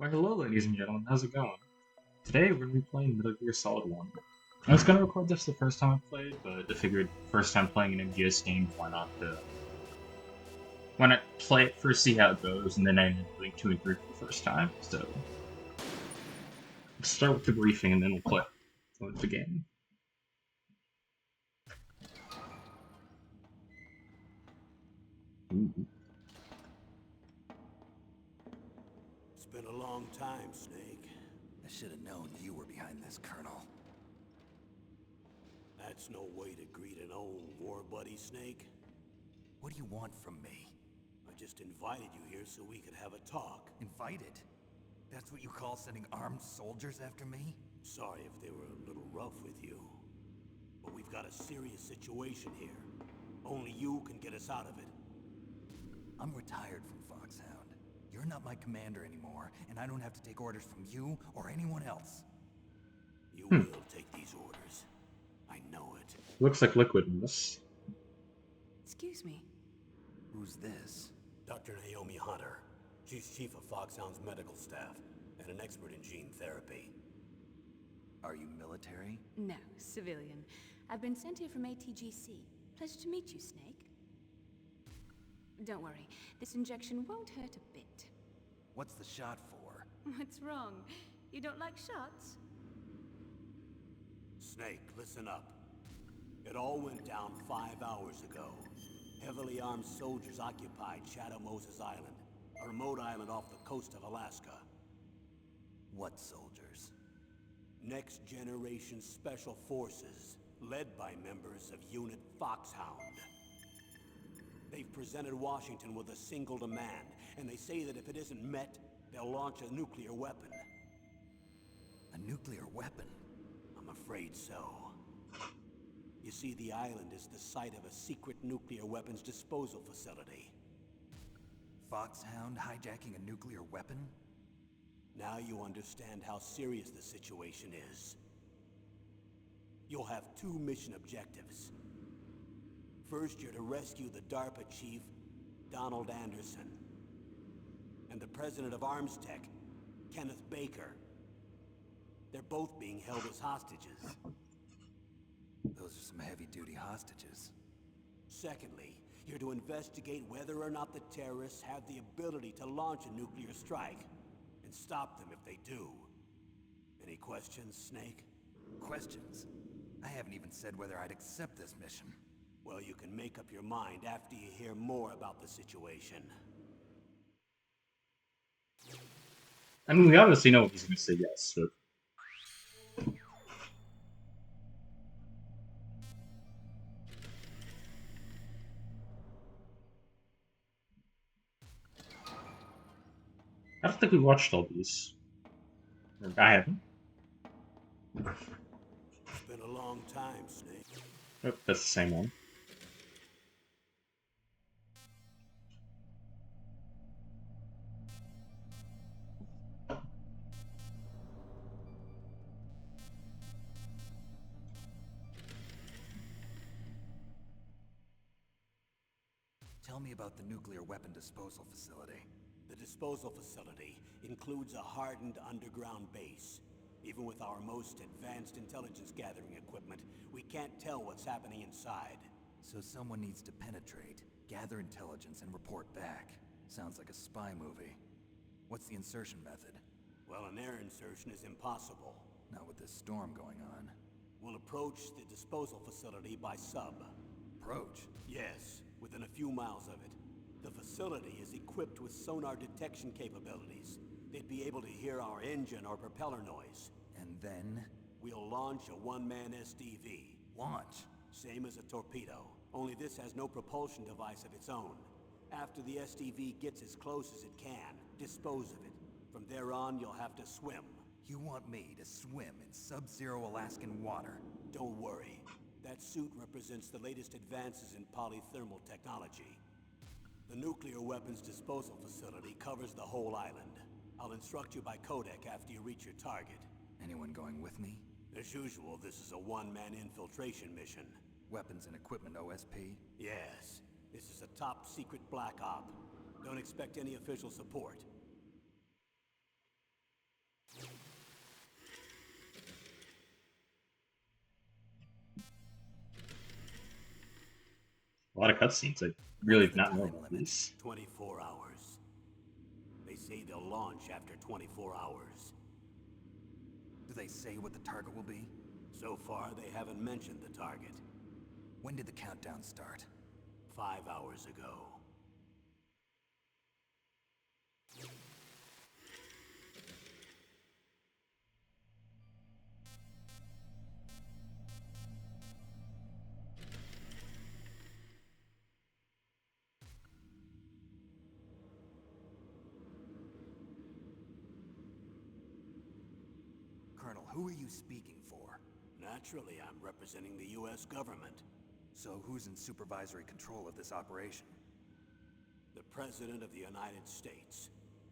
Why hello ladies and gentlemen, how's it going? Today we're going to be playing Metal Gear Solid 1. I was going to record this the first time I played, but I figured first time playing an MGS game, why not play it first, see how it goes, and then I ended up doing 2 and 3 for the first time, so... Let's start with the briefing and then we'll play with the game. Ooh. It's been a long time, Snake. I should have known you were behind this, Colonel. That's no way to greet an old war buddy, Snake. What do you want from me? I just invited you here so we could have a talk. Invited? That's what you call sending armed soldiers after me? Sorry if they were a little rough with you. But we've got a serious situation here. Only you can get us out of it. I'm retired from Foxhound. You're not my commander anymore, and I don't have to take orders from you or anyone else. You will take these orders. I know it. Looks like liquid in this. Excuse me. Who's this? Dr. Naomi Hunter. She's chief of Foxhound's medical staff and an expert in gene therapy. Are you military? No, civilian. I've been sent here from ATGC. Pleasure to meet you, Snake. Don't worry, this injection won't hurt a bit. What's the shot for? What's wrong? You don't like shots? Snake, listen up. It all went down 5 hours ago. Heavily armed soldiers occupied Shadow Moses Island, a remote island off the coast of Alaska. What soldiers? Next Generation Special Forces, led by members of Unit Foxhound. They've presented Washington with a single demand, and they say that if it isn't met, they'll launch a nuclear weapon. A nuclear weapon? I'm afraid so. You see, the island is the site of a secret nuclear weapons disposal facility. Foxhound hijacking a nuclear weapon? Now you understand how serious the situation is. You'll have 2 mission objectives. First, you're to rescue the DARPA chief, Donald Anderson, and the president of Arms Tech, Kenneth Baker. They're both being held as hostages. Those are some heavy-duty hostages. Secondly, you're to investigate whether or not the terrorists have the ability to launch a nuclear strike, and stop them if they do. Any questions, Snake? Questions? I haven't even said whether I'd accept this mission. Well, you can make up your mind after you hear more about the situation. I mean, we obviously know he's going to say yes, but... I don't think we watched all these. I haven't. It's been a long time, Snake. Oh, that's the same one. Tell me about the nuclear weapon disposal facility. The disposal facility includes a hardened underground base. Even with our most advanced intelligence gathering equipment, we can't tell what's happening inside. So someone needs to penetrate, gather intelligence, and report back. Sounds like a spy movie. What's the insertion method? Well, an air insertion is impossible. Not with this storm going on. We'll approach the disposal facility by sub. Approach? Yes, within a few miles of it. The facility is equipped with sonar detection capabilities. They'd be able to hear our engine or propeller noise. And then? We'll launch a one-man SDV. Launch? Same as a torpedo, only this has no propulsion device of its own. After the SDV gets as close as it can, dispose of it. From there on, you'll have to swim. You want me to swim in sub-zero Alaskan water? Don't worry. That suit represents the latest advances in polythermal technology. The nuclear weapons disposal facility covers the whole island. I'll instruct you by codec after you reach your target. Anyone going with me? As usual, this is a one-man infiltration mission. Weapons and equipment OSP? Yes. This is a top-secret black op. Don't expect any official support. lot of cutscenes. I really have not known about these. 24 hours. They say they'll launch after 24 hours. Do they say what the target will be? So far, they haven't mentioned the target. When did the countdown start? 5 hours ago. Colonel, who are you speaking for? Naturally, I'm representing the U.S. government. So who's in supervisory control of this operation? The President of the United States.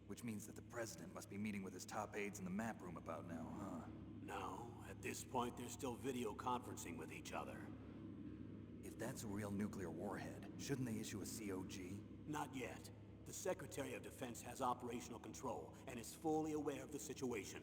Which means that the President must be meeting with his top aides in the map room about now, huh? No, at this point they're still video conferencing with each other. If that's a real nuclear warhead, shouldn't they issue a COG? Not yet. The Secretary of Defense has operational control and is fully aware of the situation.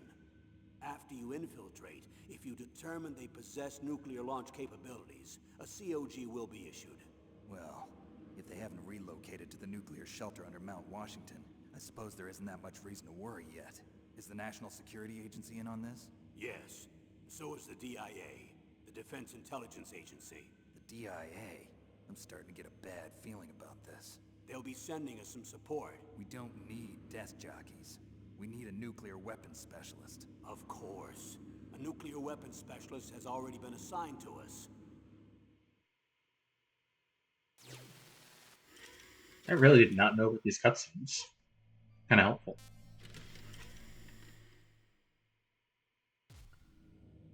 After you infiltrate, if you determine they possess nuclear launch capabilities, a COG will be issued. Well, if they haven't relocated to the nuclear shelter under Mount Washington, I suppose there isn't that much reason to worry yet. Is the National Security Agency in on this? Yes. So is the DIA, the Defense Intelligence Agency. The DIA? I'm starting to get a bad feeling about this. They'll be sending us some support. We don't need desk jockeys. We need a nuclear weapons specialist. Of course. A nuclear weapons specialist has already been assigned to us. I really did not know about these cutscenes. Kind of helpful.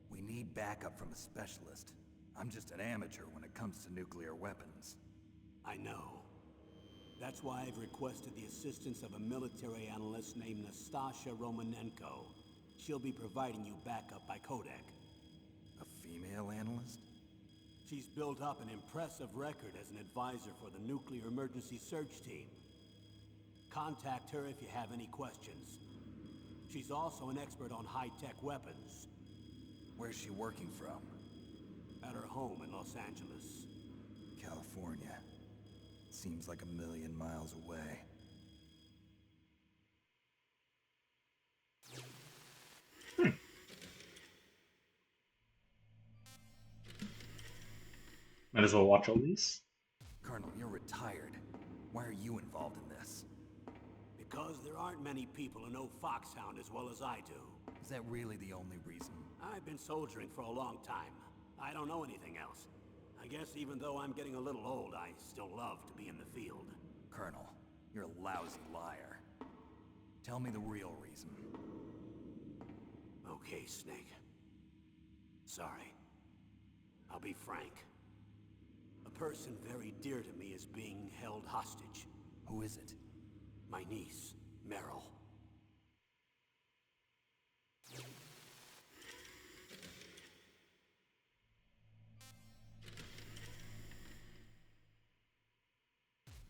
We need backup from a specialist. I'm just an amateur when it comes to nuclear weapons. I know. That's why I've requested the assistance of a military analyst named Nastasha Romanenko. She'll be providing you backup by codec. A female analyst? She's built up an impressive record as an advisor for the Nuclear Emergency Search Team. Contact her if you have any questions. She's also an expert on high-tech weapons. Where's she working from? At her home in Los Angeles. California. Seems like 1,000,000 miles away. Might as well watch all these. Colonel, you're retired. Why are you involved in this? Because there aren't many people who know Foxhound as well as I do. Is that really the only reason? I've been soldiering for a long time. I don't know anything else. I guess even though I'm getting a little old, I still love to be in the field. Colonel, you're a lousy liar. Tell me the real reason. Okay, Snake. Sorry. I'll be frank. A person very dear to me is being held hostage. Who is it? My niece, Meryl.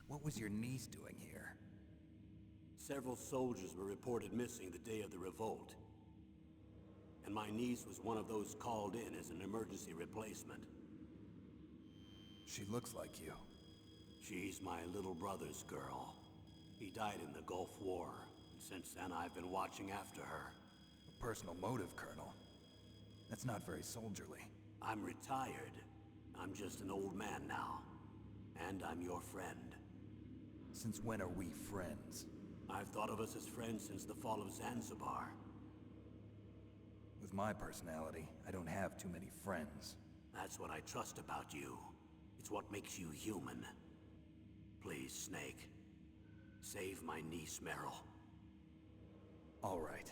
What was your niece doing here? Several soldiers were reported missing the day of the revolt. And my niece was one of those called in as an emergency replacement. She looks like you. She's my little brother's girl. He died in the Gulf War. Since then, I've been watching after her. A personal motive, Colonel. That's not very soldierly. I'm retired. I'm just an old man now. And I'm your friend. Since when are we friends? I've thought of us as friends since the fall of Zanzibar. With my personality, I don't have too many friends. That's what I trust about you. It's what makes you human. Please, Snake. Save my niece, Meryl. All right.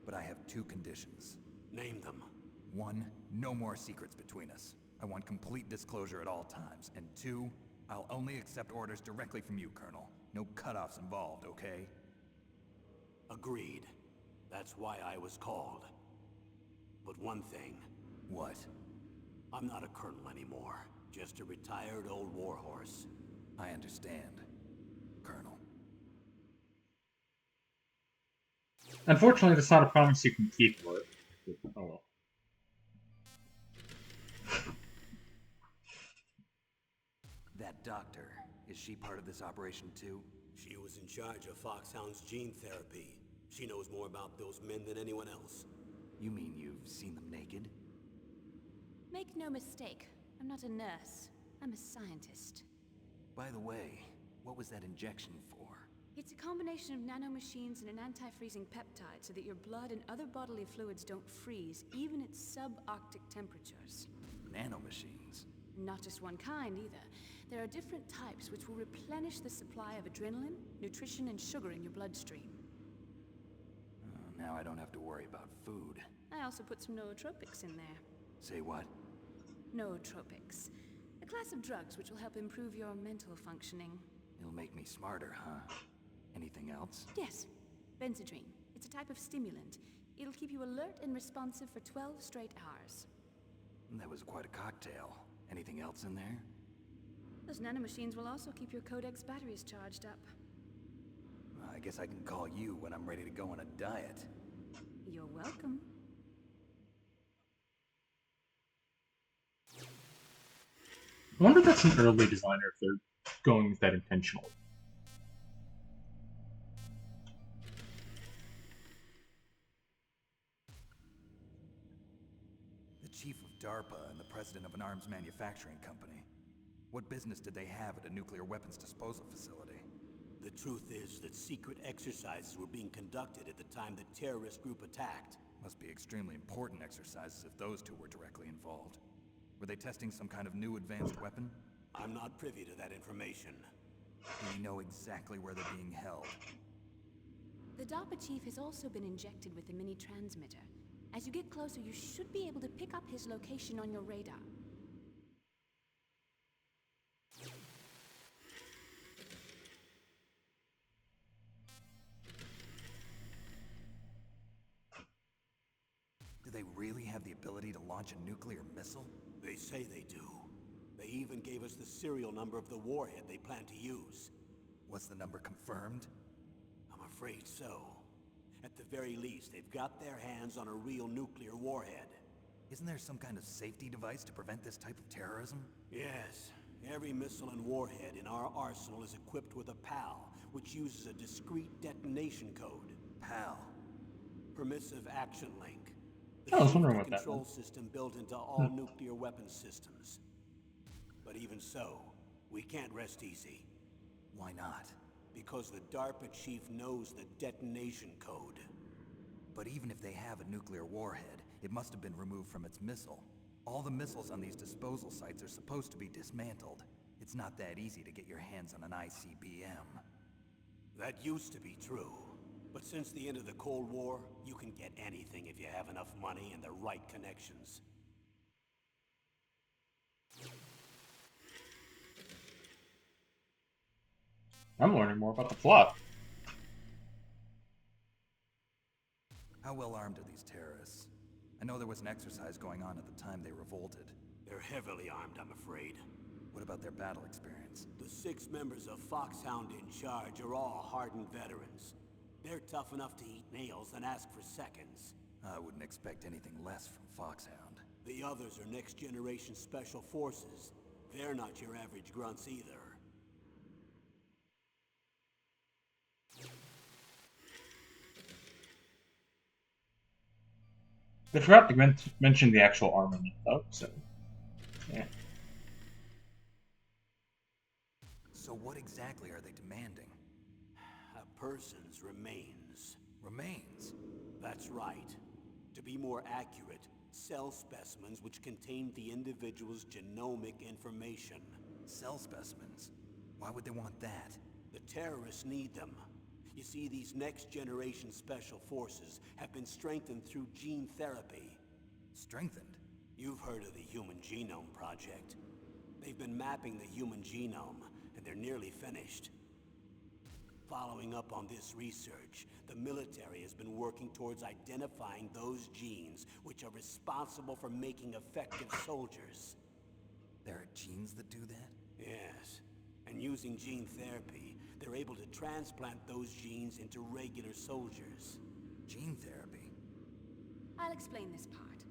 But I have 2 conditions. Name them. 1, no more secrets between us. I want complete disclosure at all times. And 2, I'll only accept orders directly from you, Colonel. No cutoffs involved, okay? Agreed. That's why I was called. But one thing. What? I'm not a colonel anymore. Just a retired old warhorse. I understand, Colonel. Unfortunately, that's not a promise you can keep, but oh well. That doctor, is she part of this operation too? She was in charge of Foxhound's gene therapy. She knows more about those men than anyone else. You mean you've seen them naked? Make no mistake, I'm not a nurse. I'm a scientist. By the way, what was that injection for? It's a combination of nanomachines and an anti-freezing peptide so that your blood and other bodily fluids don't freeze, even at subarctic temperatures. Nanomachines? Not just one kind, either. There are different types which will replenish the supply of adrenaline, nutrition, and sugar in your bloodstream. Now I don't have to worry about food. I also put some nootropics in there. Say what? Nootropics. A class of drugs which will help improve your mental functioning. It'll make me smarter, huh? Anything else? Yes. Benzedrine. It's a type of stimulant. It'll keep you alert and responsive for 12 straight hours. That was quite a cocktail. Anything else in there? Those nanomachines will also keep your Codex batteries charged up. I guess I can call you when I'm ready to go on a diet. You're welcome. I wonder if that's an early designer if they're going with that intentionally. The chief of DARPA and the president of an arms manufacturing company. What business did they have at a nuclear weapons disposal facility? The truth is that secret exercises were being conducted at the time the terrorist group attacked. Must be extremely important exercises if those two were directly involved. Were they testing some kind of new advanced weapon? I'm not privy to that information. Do we know exactly where they're being held? The DARPA chief has also been injected with a mini transmitter. As you get closer, you should be able to pick up his location on your radar. Do they really have the ability to launch a nuclear missile? They say they do. They even gave us the serial number of the warhead they plan to use. Was the number confirmed? I'm afraid so. At the very least, they've got their hands on a real nuclear warhead. Isn't there some kind of safety device to prevent this type of terrorism? Yes. Every missile and warhead in our arsenal is equipped with a PAL, which uses a discrete detonation code. PAL. Permissive Action Link. I was wondering The what that control meant. system built into all nuclear weapon systems. But even so, we can't rest easy. Why not? Because the DARPA chief knows the detonation code. But even if they have a nuclear warhead, it must have been removed from its missile. All the missiles on these disposal sites are supposed to be dismantled. It's not that easy to get your hands on an ICBM. That used to be true. But since the end of the Cold War, you can get anything if you have enough money and the right connections. I'm learning more about the plot. How well armed are these terrorists? I know there was an exercise going on at the time they revolted. They're heavily armed, I'm afraid. What about their battle experience? The 6 members of Foxhound in charge are all hardened veterans. They're tough enough to eat nails and ask for seconds. I wouldn't expect anything less from Foxhound. The others are next-generation special forces. They're not your average grunts either. They forgot to mention the actual armament, though, so... yeah. So what exactly are they demanding? A person's remains. Remains? That's right. To be more accurate, cell specimens which contain the individual's genomic information. Cell specimens? Why would they want that? The terrorists need them. You see, these next-generation special forces have been strengthened through gene therapy. Strengthened? You've heard of the Human Genome Project. They've been mapping the human genome, and they're nearly finished. Following up on this research, the military has been working towards identifying those genes which are responsible for making effective soldiers. There are genes that do that? Yes, and using gene therapy, they're able to transplant those genes into regular soldiers. Gene therapy? I'll explain this part.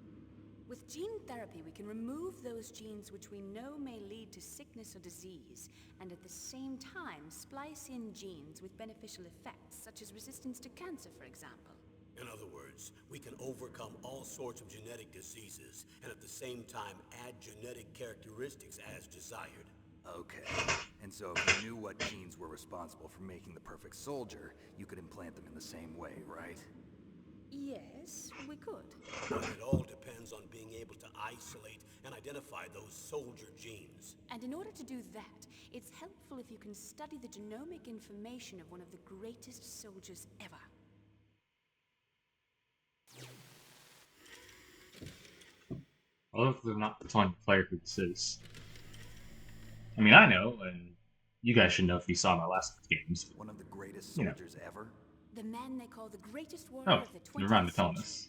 With gene therapy, we can remove those genes which we know may lead to sickness or disease, and at the same time splice in genes with beneficial effects, such as resistance to cancer, for example. In other words, we can overcome all sorts of genetic diseases, and at the same time add genetic characteristics as desired. Okay. And so if you knew what genes were responsible for making the perfect soldier, you could implant them in the same way, right? Yes, we could. But it all depends on being able to isolate and identify those soldier genes. And in order to do that, it's helpful if you can study the genomic information of one of the greatest soldiers ever. I love they're not telling the player who this is. I mean, I know, and you guys should know if you saw my last games. But, One of the greatest you know. soldiers ever? The man they call the greatest warrior Oh, of the 20th never mind, they're telling century. us.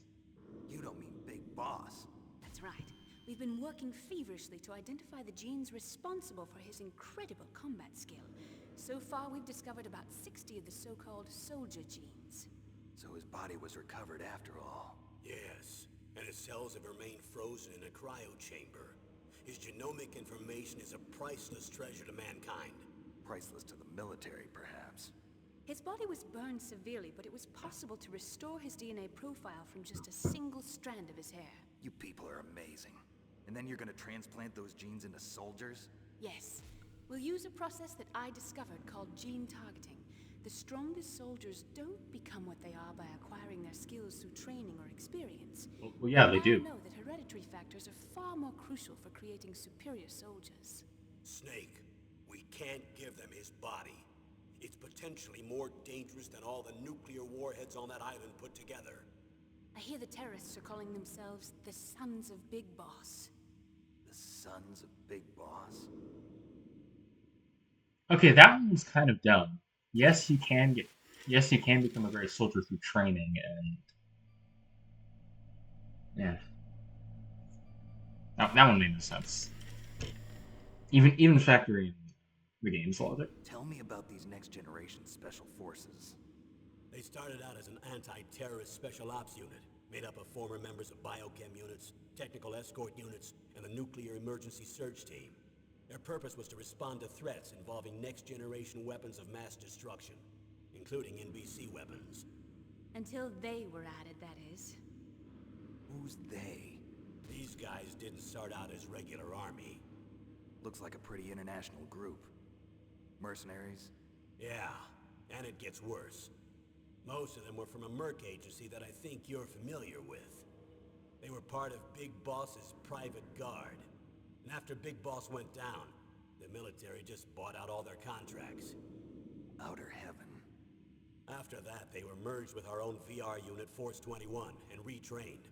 You don't mean Big Boss. That's right. We've been working feverishly to identify the genes responsible for his incredible combat skill. So far, we've discovered about 60 of the so-called soldier genes. So his body was recovered after all. Yes, and his cells have remained frozen in a cryo chamber. His genomic information is a priceless treasure to mankind. Priceless to the military, perhaps. His body was burned severely, but it was possible to restore his DNA profile from just a single strand of his hair. You people are amazing. And then you're gonna transplant those genes into soldiers? Yes. We'll use a process that I discovered called gene targeting. The strongest soldiers don't become what they are by acquiring their skills through training or experience. Well, yeah, they I do. know that hereditary factors are far more crucial for creating superior soldiers. Snake, we can't give them his body. It's potentially more dangerous than all the nuclear warheads on that island put together. I hear the terrorists are calling themselves the Sons of Big Boss. The sons of Big Boss? Okay, that one was kind of dumb. Yes, you can become a great soldier through training, and yeah, that one made no sense. Even factoring the game's logic. Tell me about these next generation special forces. They started out as an anti-terrorist special ops unit, made up of former members of biochem units, technical escort units, and the nuclear emergency search team. Their purpose was to respond to threats involving next-generation weapons of mass destruction, including NBC weapons. Until they were added, that is. Who's they? These guys didn't start out as regular army. Looks like a pretty international group. Mercenaries? Yeah, and it gets worse. Most of them were from a merc agency that I think you're familiar with. They were part of Big Boss's private guard. And after Big Boss went down, the military just bought out all their contracts. Outer heaven. After that, they were merged with our own VR unit, Force 21, and retrained.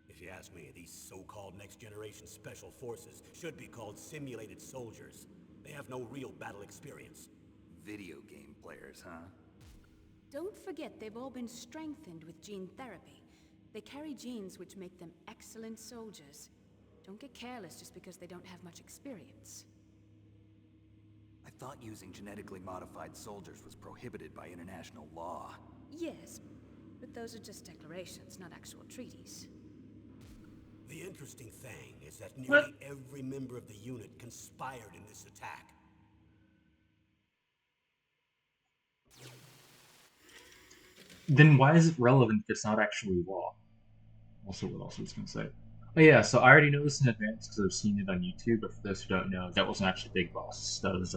If you ask me, these so-called next-generation special forces should be called simulated soldiers. They have no real battle experience. Video game players, huh? Don't forget they've all been strengthened with gene therapy. They carry genes which make them excellent soldiers. Don't get careless just because they don't have much experience. I thought using genetically modified soldiers was prohibited by international law. Yes, but those are just declarations, not actual treaties. The interesting thing is that nearly every member of the unit conspired in this attack. Then why is it relevant if it's not actually law? Also, what else was I going to say? Oh yeah, so I already know this in advance because I've seen it on YouTube, but for those who don't know, that wasn't actually Big Boss. That was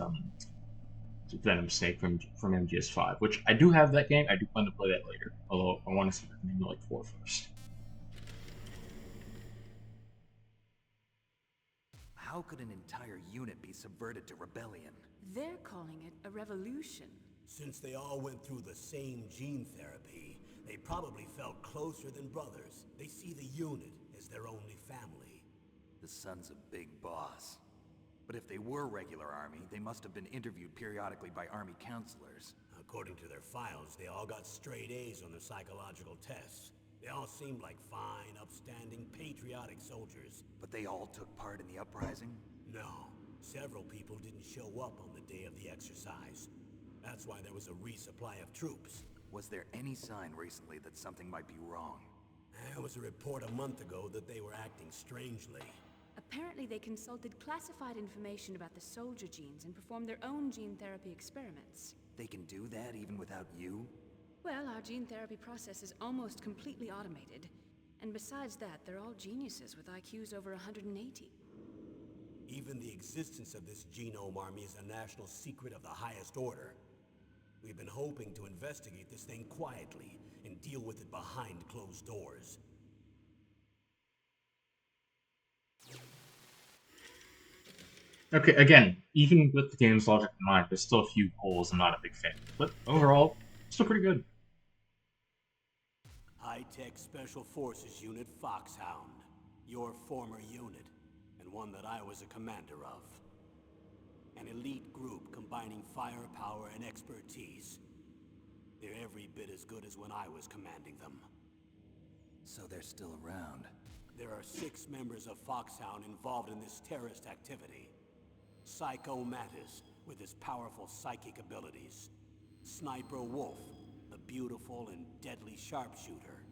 Venom Snake from MGS1, which I do have that game. I do plan to play that later, although I want to see the name like 4 first. How could an entire unit be subverted to rebellion? They're calling it a revolution. Since they all went through the same gene therapy, they probably felt closer than brothers. They see the unit as their only family. The sons of Big Boss. But if they were regular army, they must have been interviewed periodically by army counselors. According to their files, they all got straight A's on their psychological tests. They all seemed like fine, upstanding, patriotic soldiers. But they all took part in the uprising? No, several people didn't show up on the day of the exercise. That's why there was a resupply of troops. Was there any sign recently that something might be wrong? There was a report a month ago that they were acting strangely. Apparently they consulted classified information about the soldier genes and performed their own gene therapy experiments. They can do that even without you? Well, our gene therapy process is almost completely automated. And besides that, they're all geniuses with IQs over 180. Even the existence of this genome army is a national secret of the highest order. We've been hoping to investigate this thing quietly and deal with it behind closed doors. Okay, again, even with the game's logic in mind, there's still a few holes I'm not a big fan of, but overall, still pretty good. High-tech Special Forces Unit Foxhound. Your former unit, and one that I was a commander of. An elite group combining firepower and expertise. They're every bit as good as when I was commanding them. So they're still around. There are 6 members of Foxhound involved in this terrorist activity. Psycho Mantis, with his powerful psychic abilities. Sniper Wolf, the beautiful and deadly sharpshooter.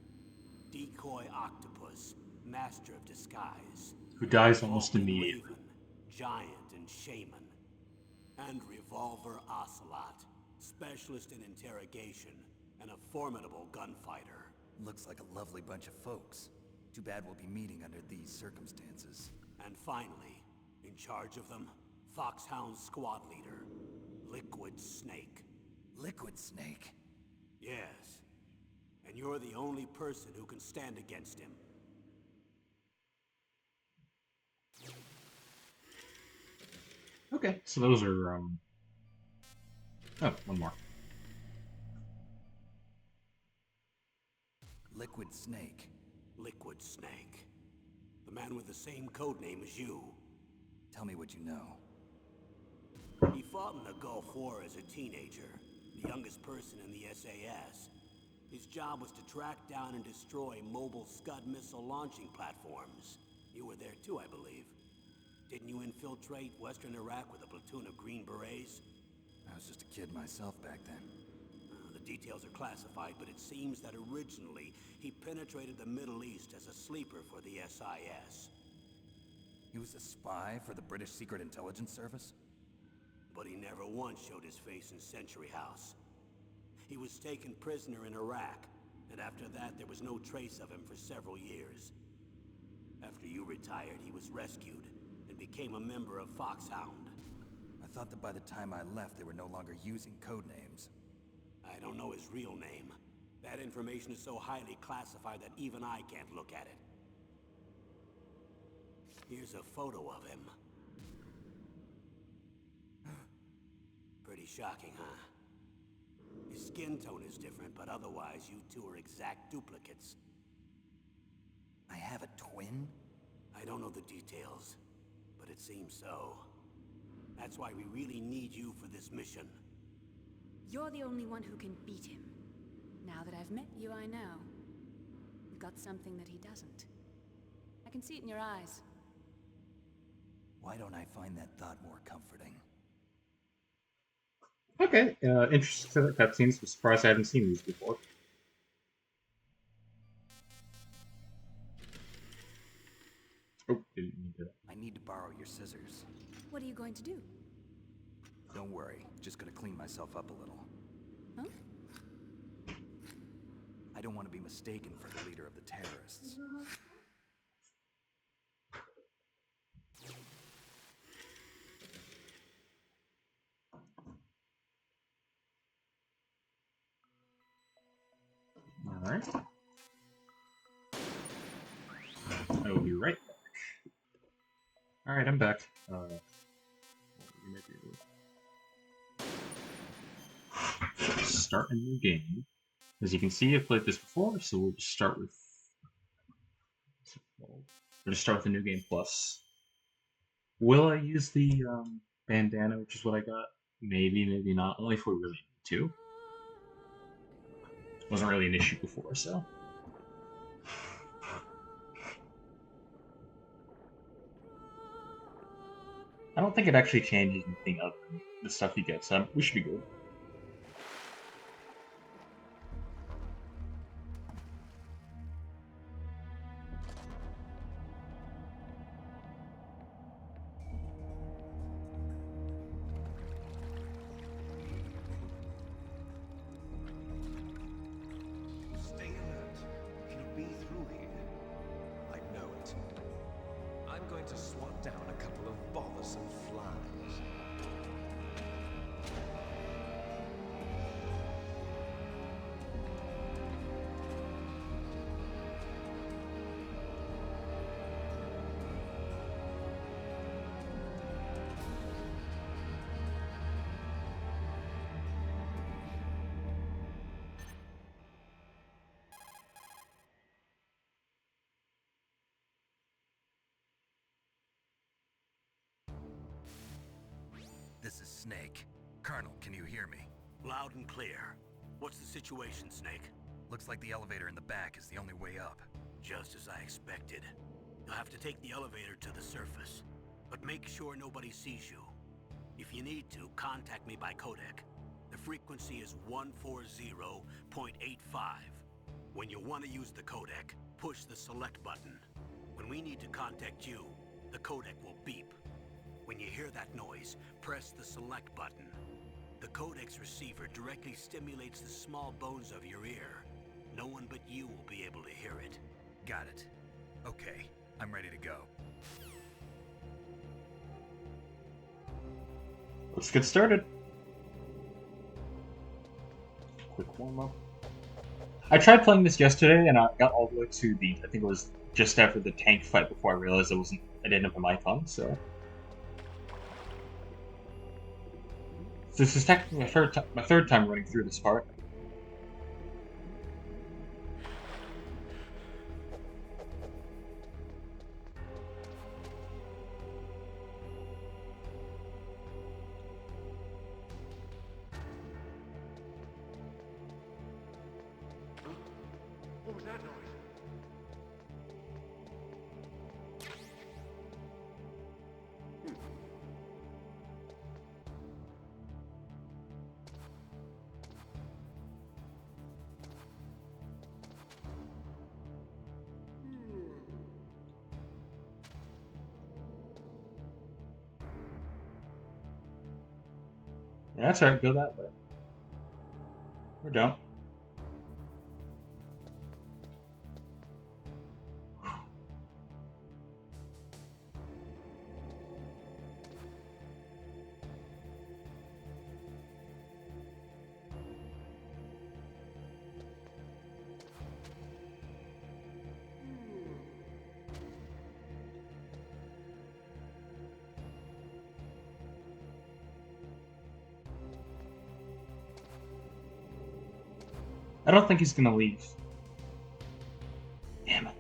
Decoy Octopus, master of disguise. Who dies almost Vulcan immediately. Raven, giant and shaman. And Revolver Ocelot, specialist in interrogation and a formidable gunfighter. Looks like a lovely bunch of folks. Too bad we'll be meeting under these circumstances. And finally, in charge of them, Foxhound's squad leader, Liquid Snake. Liquid Snake? Yes. And you're the only person who can stand against him. Okay, so those are, oh, one more. Liquid Snake. Liquid Snake. The man with the same codename as you. Tell me what you know. He fought in the Gulf War as a teenager, the youngest person in the SAS. His job was to track down and destroy mobile Scud missile launching platforms. You were there too, I believe. Didn't you infiltrate Western Iraq with a platoon of Green Berets? I was just a kid myself back then. The details are classified, but it seems that originally he penetrated the Middle East as a sleeper for the SIS. He was a spy for the British Secret Intelligence Service? But he never once showed his face in Century House. He was taken prisoner in Iraq, and after that there was no trace of him for several years. After you retired, he was rescued and became a member of Foxhound. I thought that by the time I left, they were no longer using code names. I don't know his real name. That information is so highly classified that even I can't look at it. Here's a photo of him. Pretty shocking, huh? His skin tone is different, but otherwise you two are exact duplicates. I have a twin? I don't know the details, but it seems so. That's why we really need you for this mission. You're the only one who can beat him. Now that I've met you, I know. You've got something that he doesn't. I can see it in your eyes. Why don't I find that thought more comforting? Okay, interesting cutscenes. I'm surprised I haven't seen these before. Oh, didn't mean to. I need to borrow your scissors. What are you going to do? Don't worry, just gonna clean myself up a little. Huh? I don't want to be mistaken for the leader of the terrorists. Alright. I will be right back. Alright, I'm back. Start a new game. As you can see, I've played this before, so we'll just start with... We'll just start with the New Game Plus. Will I use the bandana, which is what I got? Maybe, maybe not. Only if we really need to. Wasn't really an issue before, so... I don't think it actually changes anything other than the stuff you get, so we should be good. going to swat down a couple of bothersome flies. This is Snake. Colonel, can you hear me? Loud and clear. What's the situation, Snake? Looks like the elevator in the back is the only way up. Just as I expected. You'll have to take the elevator to the surface. But make sure nobody sees you. If you need to, contact me by codec. The frequency is 140.85. When you want to use the codec, push the select button. When we need to contact you, the codec will beep. When you hear that noise, press the select button. The codec's receiver directly stimulates the small bones of your ear. No one but you will be able to hear it. Got it. Okay, I'm ready to go. Let's get started. Quick warm up. I tried playing this yesterday and I got all the way to I think it was just after the tank fight before I realized I didn't have a mic on, so. This is technically my third time running through this part. What was that noise? Yeah, that's alright, go that way. Or don't. I don't think he's gonna leave. Damn it.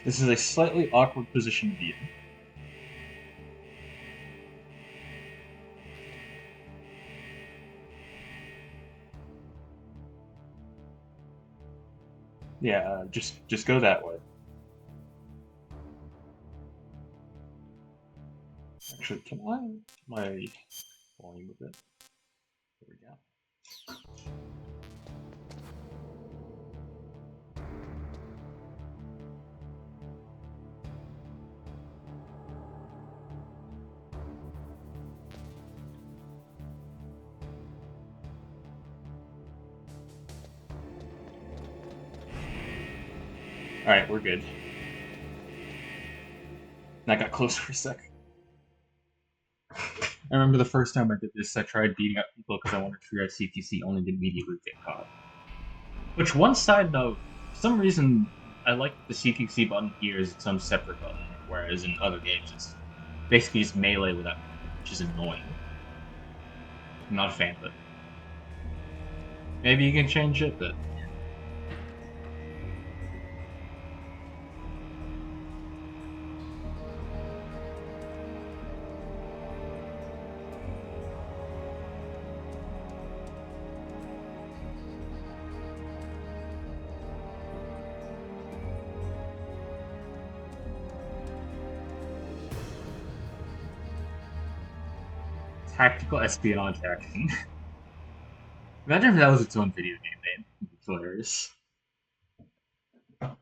This is a slightly awkward position to be in. Yeah, just go that way. Actually, can I my volume a bit? There we go. Alright, we're good. That got close for a sec. I remember the first time I did this, I tried beating up people because I wanted to figure out CTC, only to immediately get caught. Which, one side note, for some reason, I like the CTC button here is its own separate button, whereas in other games it's basically just melee without, which is annoying. I'm not a fan of it. Maybe you can change it, but... Tactical espionage action. Imagine if that was its own video game name. It'd be hilarious. Okay.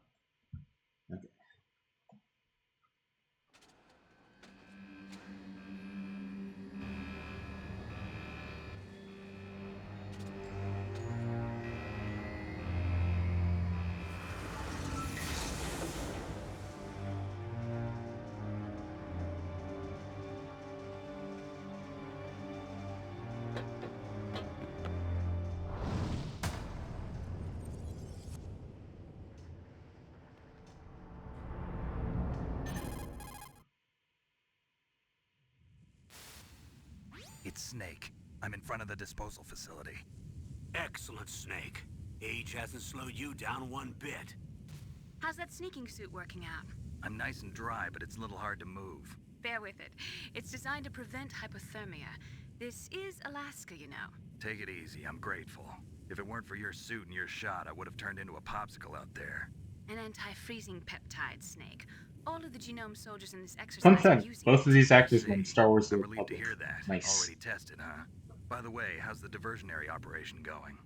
It's Snake. I'm in front of the disposal facility. Excellent, Snake. Age hasn't slowed you down one bit. How's that sneaking suit working out? I'm nice and dry, but it's a little hard to move. Bear with it. It's designed to prevent hypothermia. This is Alaska, you know. Take it easy, I'm grateful. If it weren't for your suit and your shot, I would have turned into a popsicle out there. An anti-freezing peptide, Snake. All of the genome soldiers in this Fun exercise are fact, using both of these actors were in Star Wars: The I'm relieved to Republic. hear that. Nice. Already tested, huh? By the way, how's the diversionary operation going?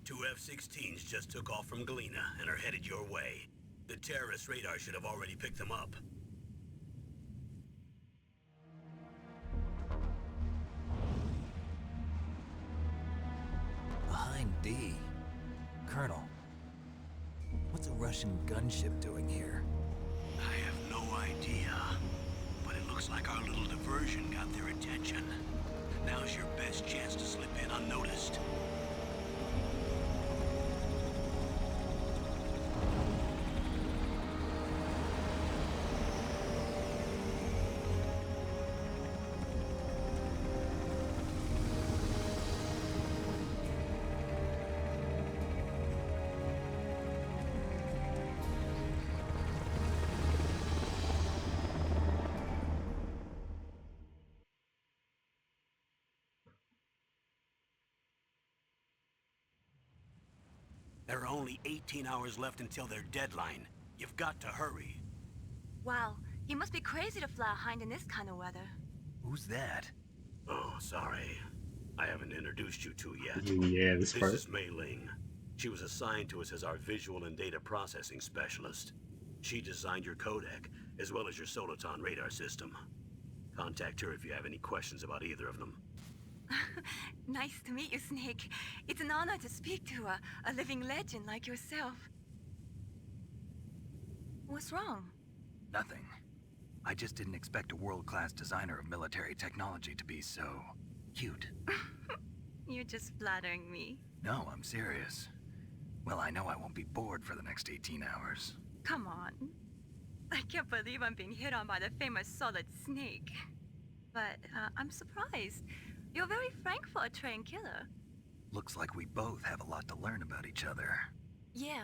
2 F-16s just took off from Galena and are headed your way. The terrorist radar should have already picked them up. Behind D. Colonel, what's a Russian gunship doing here? I have no idea, but it looks like our little diversion got their attention. Now's your best chance to slip in unnoticed. There are only 18 hours left until their deadline. You've got to hurry. Wow, you must be crazy to fly a hind in this kind of weather. Who's that? Oh, sorry. I haven't introduced you to yet. Yeah, this This part. is Mei Ling. She was assigned to us as our visual and data processing specialist. She designed your codec, as well as your Soliton radar system. Contact her if you have any questions about either of them. Nice to meet you, Snake. It's an honor to speak to a living legend like yourself. What's wrong? Nothing. I just didn't expect a world-class designer of military technology to be so cute. You're just flattering me. No, I'm serious. Well, I know I won't be bored for the next 18 hours. Come on. I can't believe I'm being hit on by the famous Solid Snake. But I'm surprised. You're very frank for a trained killer. Looks like we both have a lot to learn about each other. Yeah,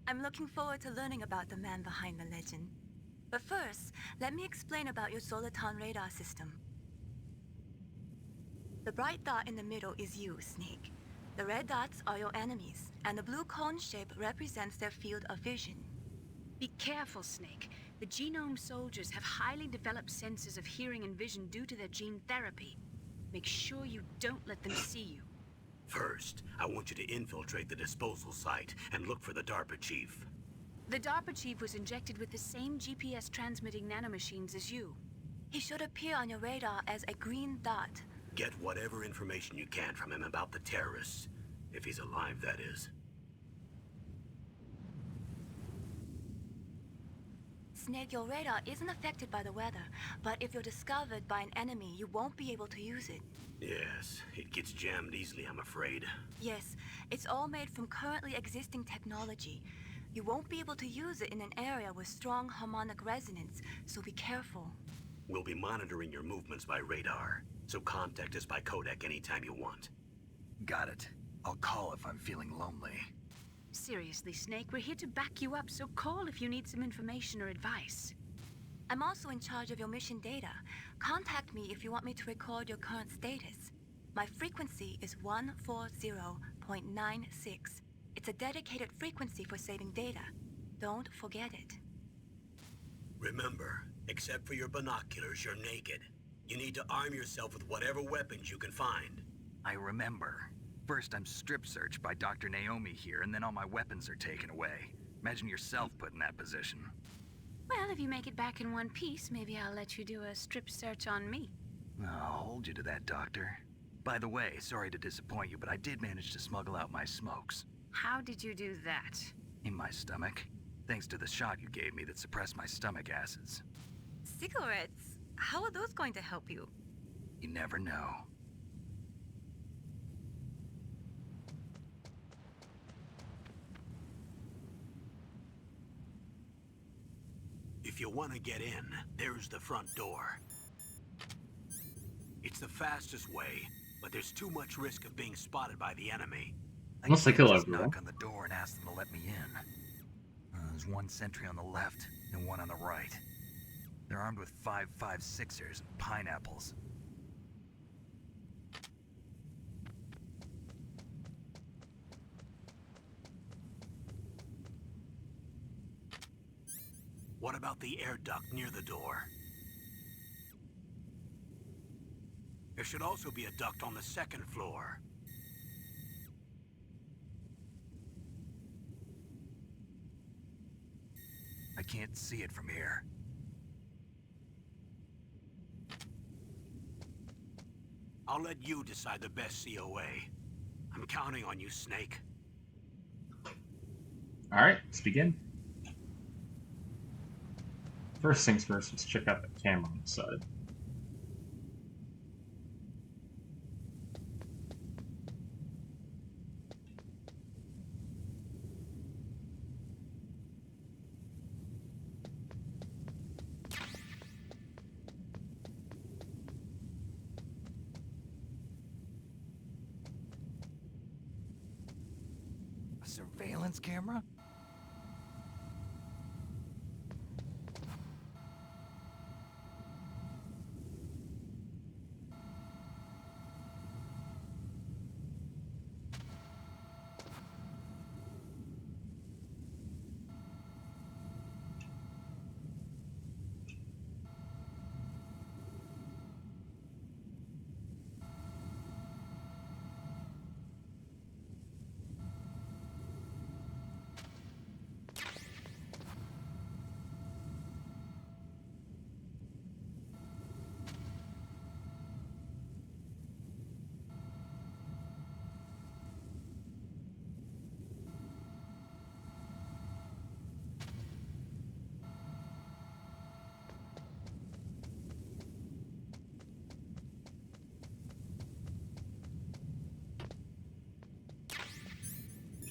I'm looking forward to learning about the man behind the legend. But first, let me explain about your Soliton radar system. The bright dot in the middle is you, Snake. The red dots are your enemies, and the blue cone shape represents their field of vision. Be careful, Snake. The genome soldiers have highly developed senses of hearing and vision due to their gene therapy. Make sure you don't let them see you. First, I want you to infiltrate the disposal site and look for the DARPA chief. The DARPA chief was injected with the same GPS transmitting nanomachines as you. He should appear on your radar as a green dot. Get whatever information you can from him about the terrorists. If he's alive, that is. Snake, your radar isn't affected by the weather, but if you're discovered by an enemy, you won't be able to use it. Yes, it gets jammed easily, I'm afraid. Yes, it's all made from currently existing technology. You won't be able to use it in an area with strong harmonic resonance, so be careful. We'll be monitoring your movements by radar, so contact us by codec anytime you want. Got it. I'll call if I'm feeling lonely. Seriously, Snake, we're here to back you up, so call if you need some information or advice. I'm also in charge of your mission data. Contact me if you want me to record your current status. My frequency is 140.96. It's a dedicated frequency for saving data. Don't forget it. Remember, except for your binoculars, you're naked. You need to arm yourself with whatever weapons you can find. I remember. First I'm strip searched by Dr. Naomi here, and then all my weapons are taken away. Imagine yourself put in that position. Well, if you make it back in one piece, maybe I'll let you do a strip search on me. I'll hold you to that, Doctor. By the way, sorry to disappoint you, but I did manage to smuggle out my smokes. How did you do that? In my stomach. Thanks to the shot you gave me that suppressed my stomach acids. Cigarettes? How are those going to help you? You never know. If you want to get in, there's the front door. It's the fastest way, but there's too much risk of being spotted by the enemy. Unless they can't kill just everyone. knock on the door and ask them to let me in. There's one sentry on the left and one on the right. They're armed with 5.56ers and pineapples. What about the air duct near the door? There should also be a duct on the second floor. I can't see it from here. I'll let you decide the best COA. I'm counting on you, Snake. Alright, let's begin. First things first, let's check out the camera on the side. A surveillance camera?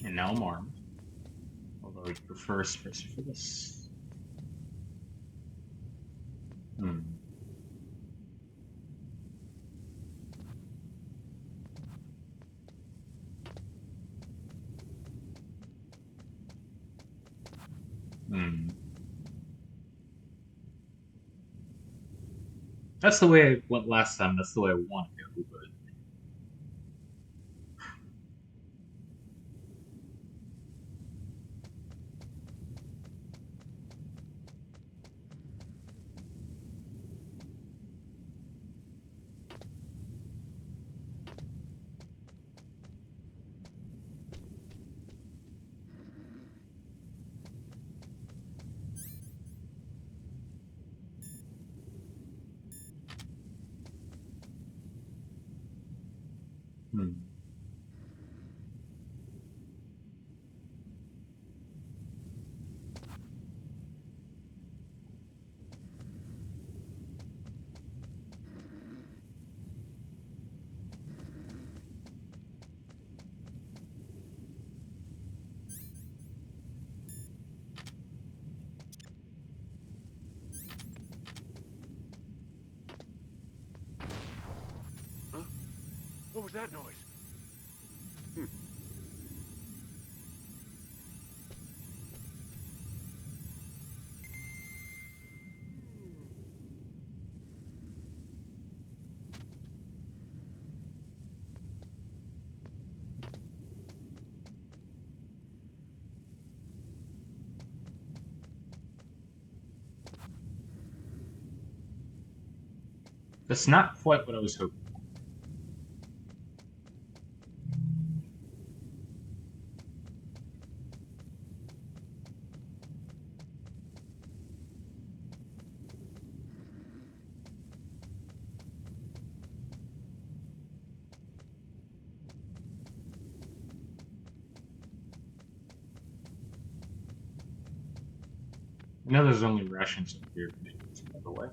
And now I'm armed. Although I prefer suppressor for this. Hmm. That's the way I went last time, that's the way I want to go, but... Hmm. Huh? What was that noise? That's not quite what I was hoping. I know there's only rations up here. Maybe there's another way.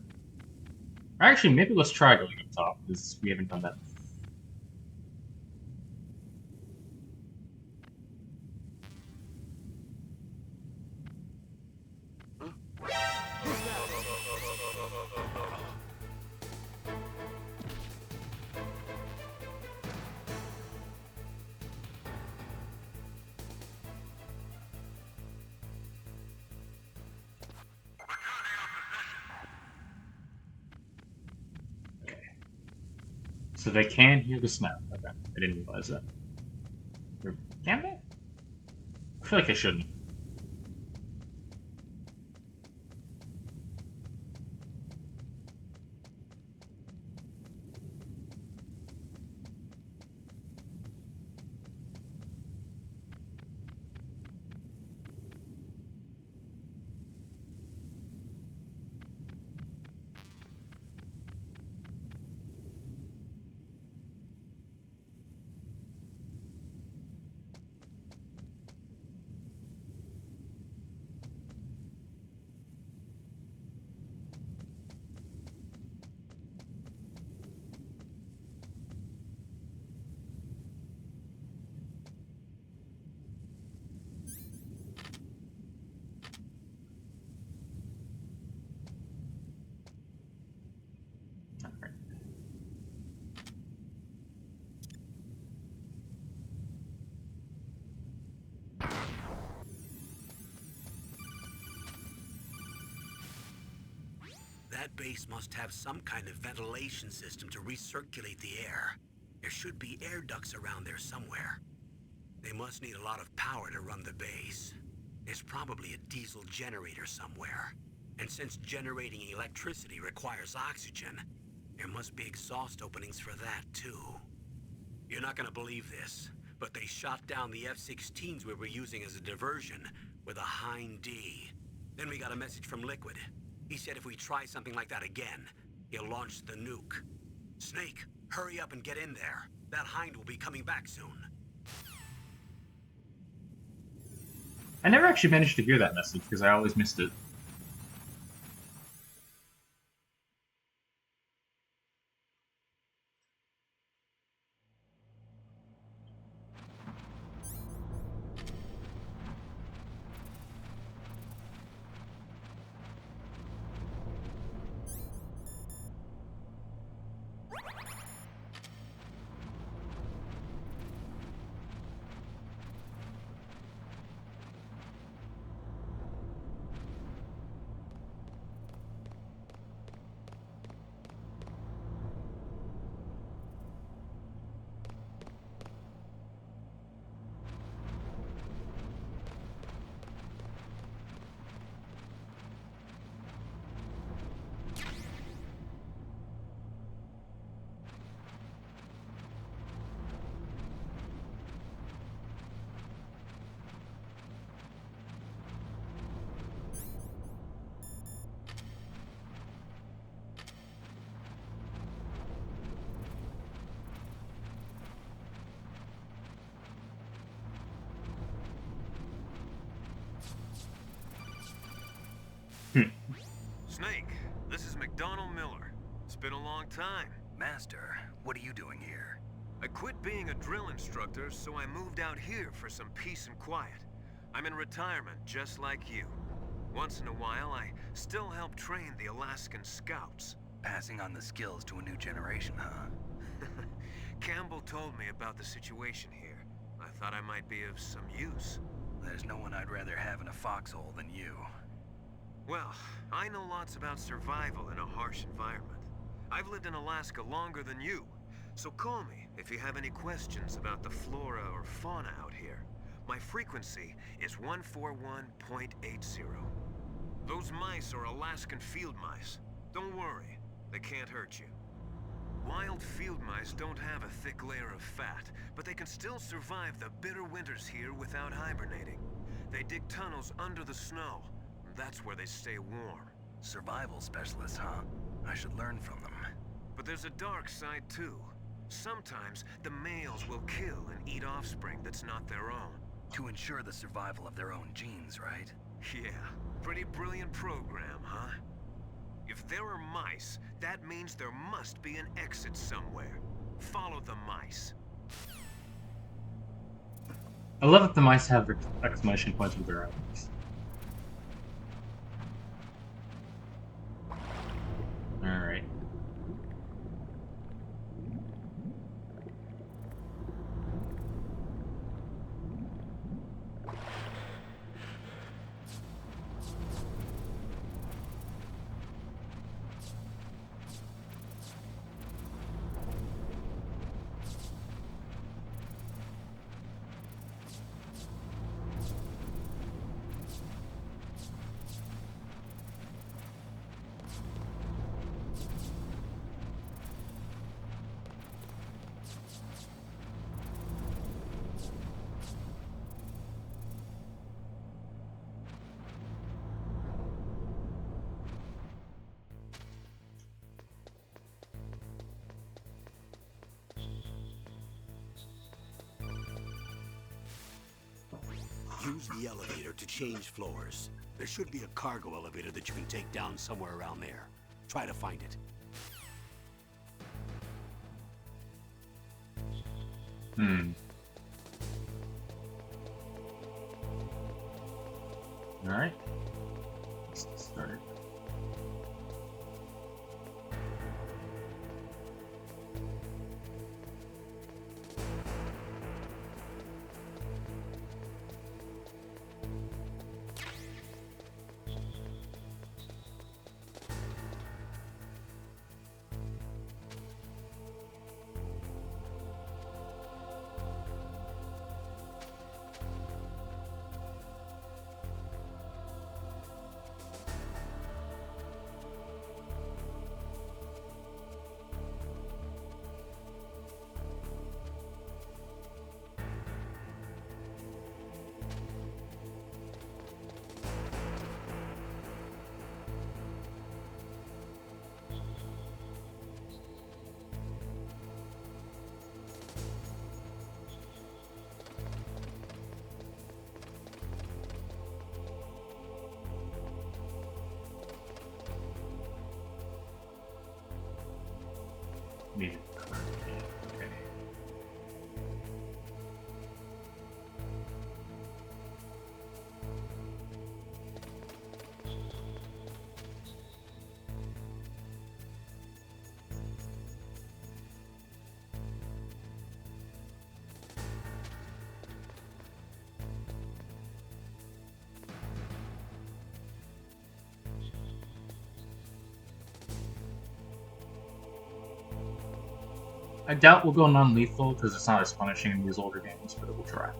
Or actually, maybe let's try going up top, because we haven't done that before. Okay. So they can hear the snap. Okay, I didn't realize that. Or can they? I feel like they shouldn't. Alright. That base must have some kind of ventilation system to recirculate the air. There should be air ducts around there somewhere. They must need a lot of power to run the base. There's probably a diesel generator somewhere. And since generating electricity requires oxygen, there must be exhaust openings for that too. You're not gonna believe this, but they shot down the F-16s we were using as a diversion with a Hind D. Then we got a message from Liquid. He said if we try something like that again, he'll launch the nuke. Snake, hurry up and get in there. That Hind will be coming back soon. I never actually managed to hear that message because I always missed it. Snake, this is McDonald Miller. It's been a long time. Master, what are you doing here? I quit being a drill instructor, so I moved out here for some peace and quiet. I'm in retirement, just like you. Once in a while, I still help train the Alaskan Scouts. Passing on the skills to a new generation, huh? Campbell told me about the situation here. I thought I might be of some use. There's no one I'd rather have in a foxhole than you. Well, I know lots about survival in a harsh environment. I've lived in Alaska longer than you, so call me if you have any questions about the flora or fauna out here. My frequency is 141.80. Those mice are Alaskan field mice. Don't worry, they can't hurt you. Wild field mice don't have a thick layer of fat, but they can still survive the bitter winters here without hibernating. They dig tunnels under the snow. That's where they stay warm. Survival specialists, huh? I should learn from them. But there's a dark side too. Sometimes the males will kill and eat offspring that's not their own. To ensure the survival of their own genes, right? Yeah, pretty brilliant program, huh? If there are mice, that means there must be an exit somewhere. Follow the mice. I love that the mice have exclamation points with their eyes. Alright. Use the elevator to change floors. There should be a cargo elevator that you can take down somewhere around there. Try to find it. Alright. Let's get started. Music. Okay. I doubt we'll go non-lethal because it's not as punishing in these older games, but we'll try.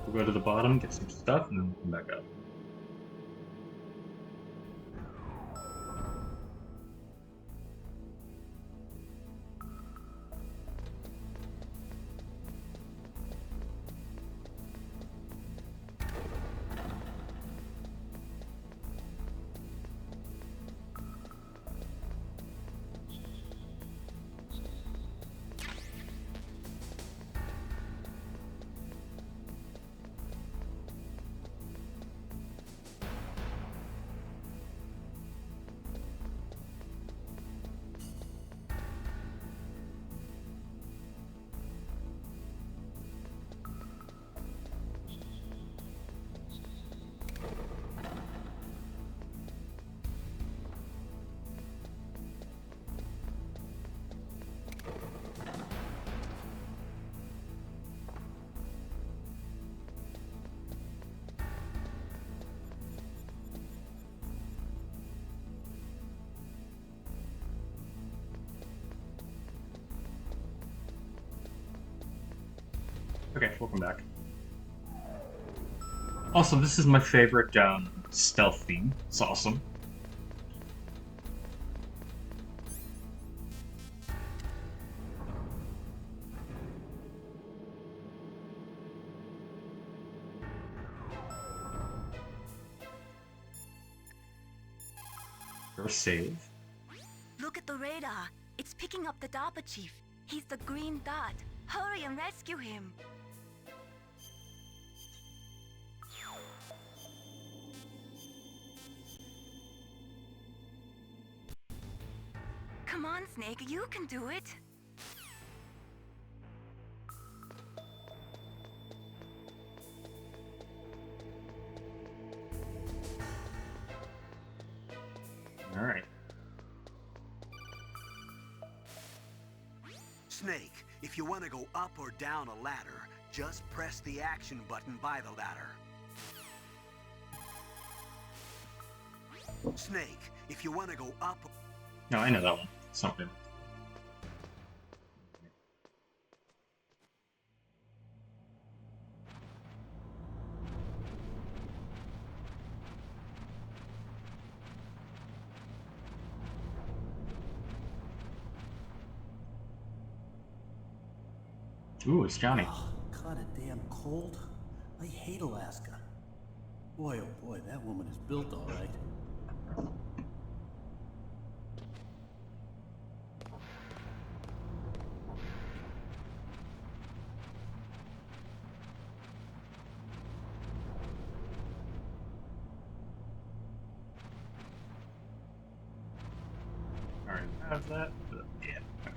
We'll go to the bottom, get some stuff, and then we'll come back up. Okay, welcome back. Also, this is my favorite stealth theme. It's awesome. First save. Look at the radar. It's picking up the DARPA chief. He's the green dot. Hurry and rescue him. Come on, Snake, you can do it. All right. Snake, if you want to go up or down a ladder, just press the action button by the ladder. Snake, if you want to go up... No, I know that one. Something. Ooh, it's Johnny. Kinda damn cold. I hate Alaska. Boy, oh boy, that woman is built all right. All right, have that. Yeah. Okay.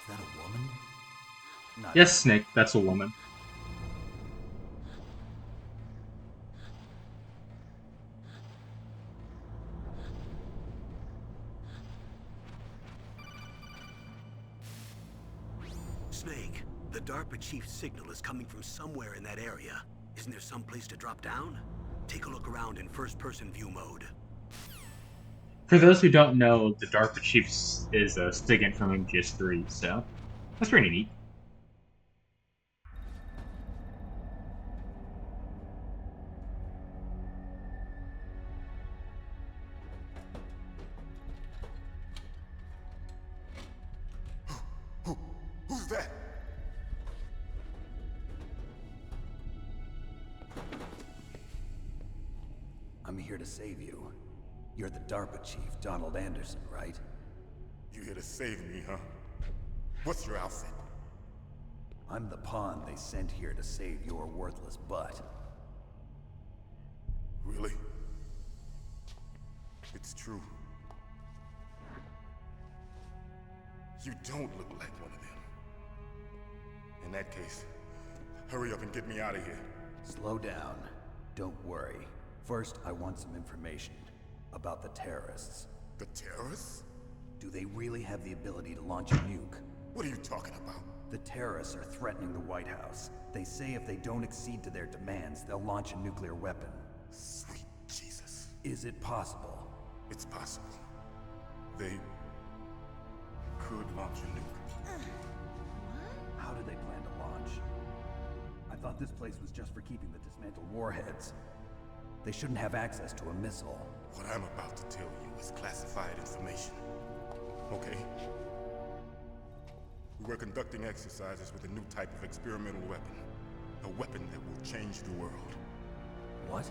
Is that a woman? Not Yes, Snake. That's a woman. Snake, the DARPA chief's signal is coming from somewhere in that area. Isn't there some place to drop down? Take a look around in first-person view mode. For those who don't know, the DARPA chief is a STIGINT from MGS3, so that's pretty neat. Who's that? I'm here to save you. You're the DARPA chief, Donald Anderson, right? You here to save me, huh? What's your outfit? I'm the pawn they sent here to save your worthless butt. Really? It's true. You don't look like one of them. In that case, hurry up and get me out of here. Slow down. Don't worry. First, I want some information about the terrorists. The terrorists? Do they really have the ability to launch a nuke? What are you talking about? The terrorists are threatening the White House. They say if they don't accede to their demands, they'll launch a nuclear weapon. Sweet Jesus. Is it possible? It's possible. They could launch a nuke. How do they plan to launch? I thought this place was just for keeping the dismantled warheads. They shouldn't have access to a missile. What I'm about to tell you is classified information. Okay? We were conducting exercises with a new type of experimental weapon. A weapon that will change the world. What?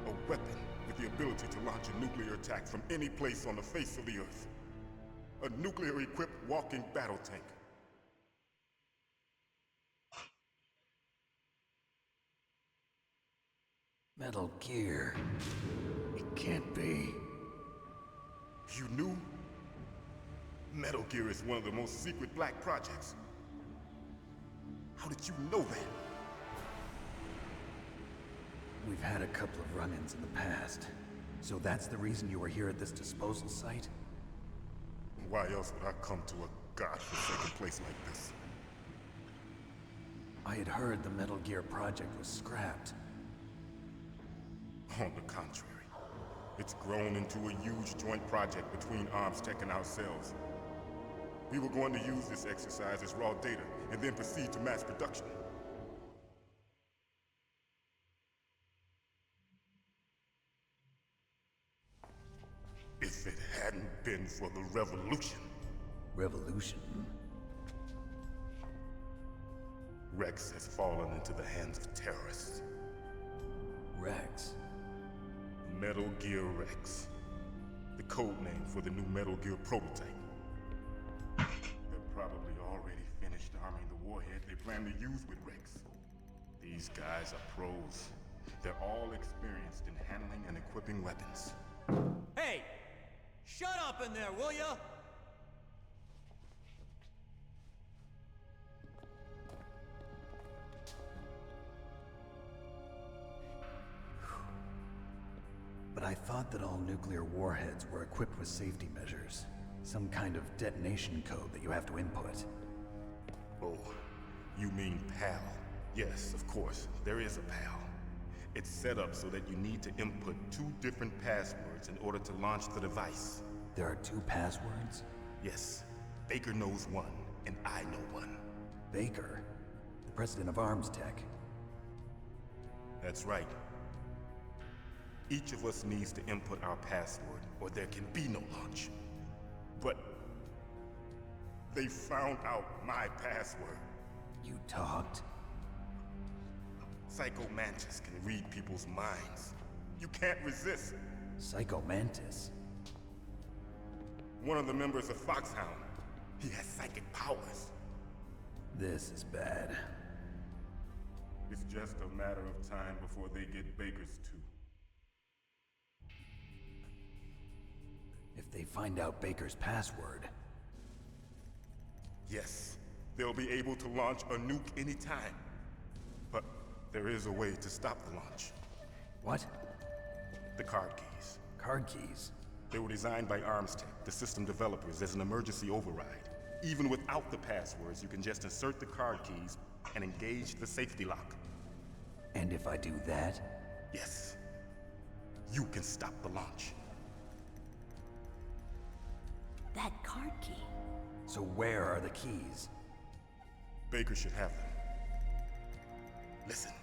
A weapon with the ability to launch a nuclear attack from any place on the face of the Earth. A nuclear-equipped walking battle tank. Metal Gear. It can't be. You knew? Metal Gear is one of the most secret black projects. How did you know that? We've had a couple of run-ins in the past. So that's the reason you were here at this disposal site? Why else would I come to a godforsaken place like this? I had heard the Metal Gear project was scrapped. On the contrary, it's grown into a huge joint project between ArmsTech and ourselves. We were going to use this exercise as raw data and then proceed to mass production. If it hadn't been for the revolution. Revolution? Rex has fallen into the hands of terrorists. Rex? Metal Gear Rex. The code name for the new Metal Gear prototype. They're probably already finished arming the warhead they plan to use with Rex. These guys are pros. They're all experienced in handling and equipping weapons. Hey! Shut up in there, will ya? But I thought that all nuclear warheads were equipped with safety measures. Some kind of detonation code that you have to input. Oh, you mean PAL? Yes, of course, there is a PAL. It's set up so that you need to input 2 different passwords in order to launch the device. There are 2 passwords? Yes. Baker knows one, and I know one. Baker? The president of ArmsTech? That's right. Each of us needs to input our password, or there can be no launch. But they found out my password. You talked? Psycho Mantis can read people's minds. You can't resist. Psycho Mantis? One of the members of Foxhound. He has psychic powers. This is bad. It's just a matter of time before they get Baker's too. If they find out Baker's password... Yes, they'll be able to launch a nuke anytime. But there is a way to stop the launch. What? The card keys. Card keys? They were designed by ArmsTech, the system developers, as an emergency override. Even without the passwords, you can just insert the card keys and engage the safety lock. And if I do that? Yes. You can stop the launch. That card key. So where are the keys? Baker should have them. Listen,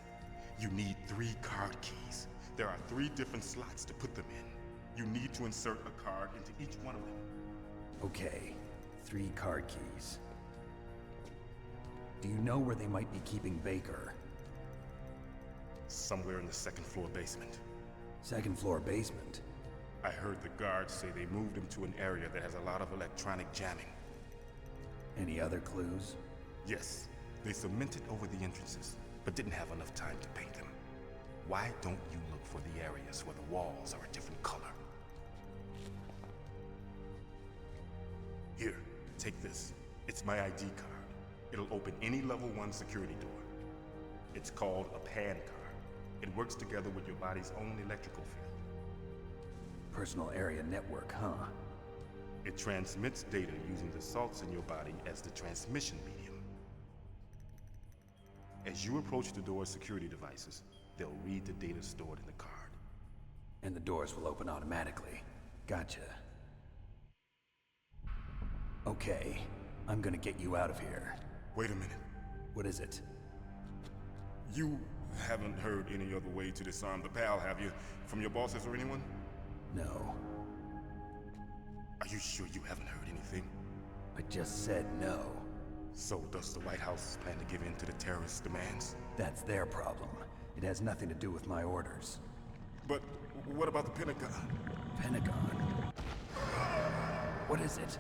you need 3 card keys. There are 3 different slots to put them in. You need to insert a card into each one of them. Okay, 3 card keys. Do you know where they might be keeping Baker? Somewhere in the 2nd floor basement. 2nd floor basement? I heard the guards say they moved him to an area that has a lot of electronic jamming. Any other clues? Yes, they cemented over the entrances, but didn't have enough time to paint them. Why don't you look for the areas where the walls are a different color? Here, take this. It's my ID card. It'll open any level 1 security door. It's called a PAN card. It works together with your body's own electrical field. Personal area network, huh? It transmits data using the salts in your body as the transmission medium. As you approach the door's security devices, they'll read the data stored in the card. And the doors will open automatically. Gotcha. Okay, I'm gonna get you out of here. Wait a minute. What is it? You haven't heard any other way to disarm the PAL, have you? From your bosses or anyone? No. Are you sure you haven't heard anything? I just said no. So does the White House plan to give in to the terrorists' demands? That's their problem. It has nothing to do with my orders. But what about the Pentagon? Pentagon? What is it?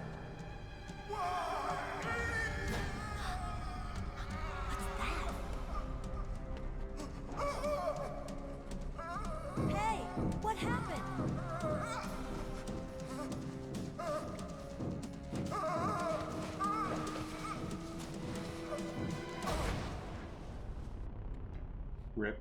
Hey, what happened? Rip.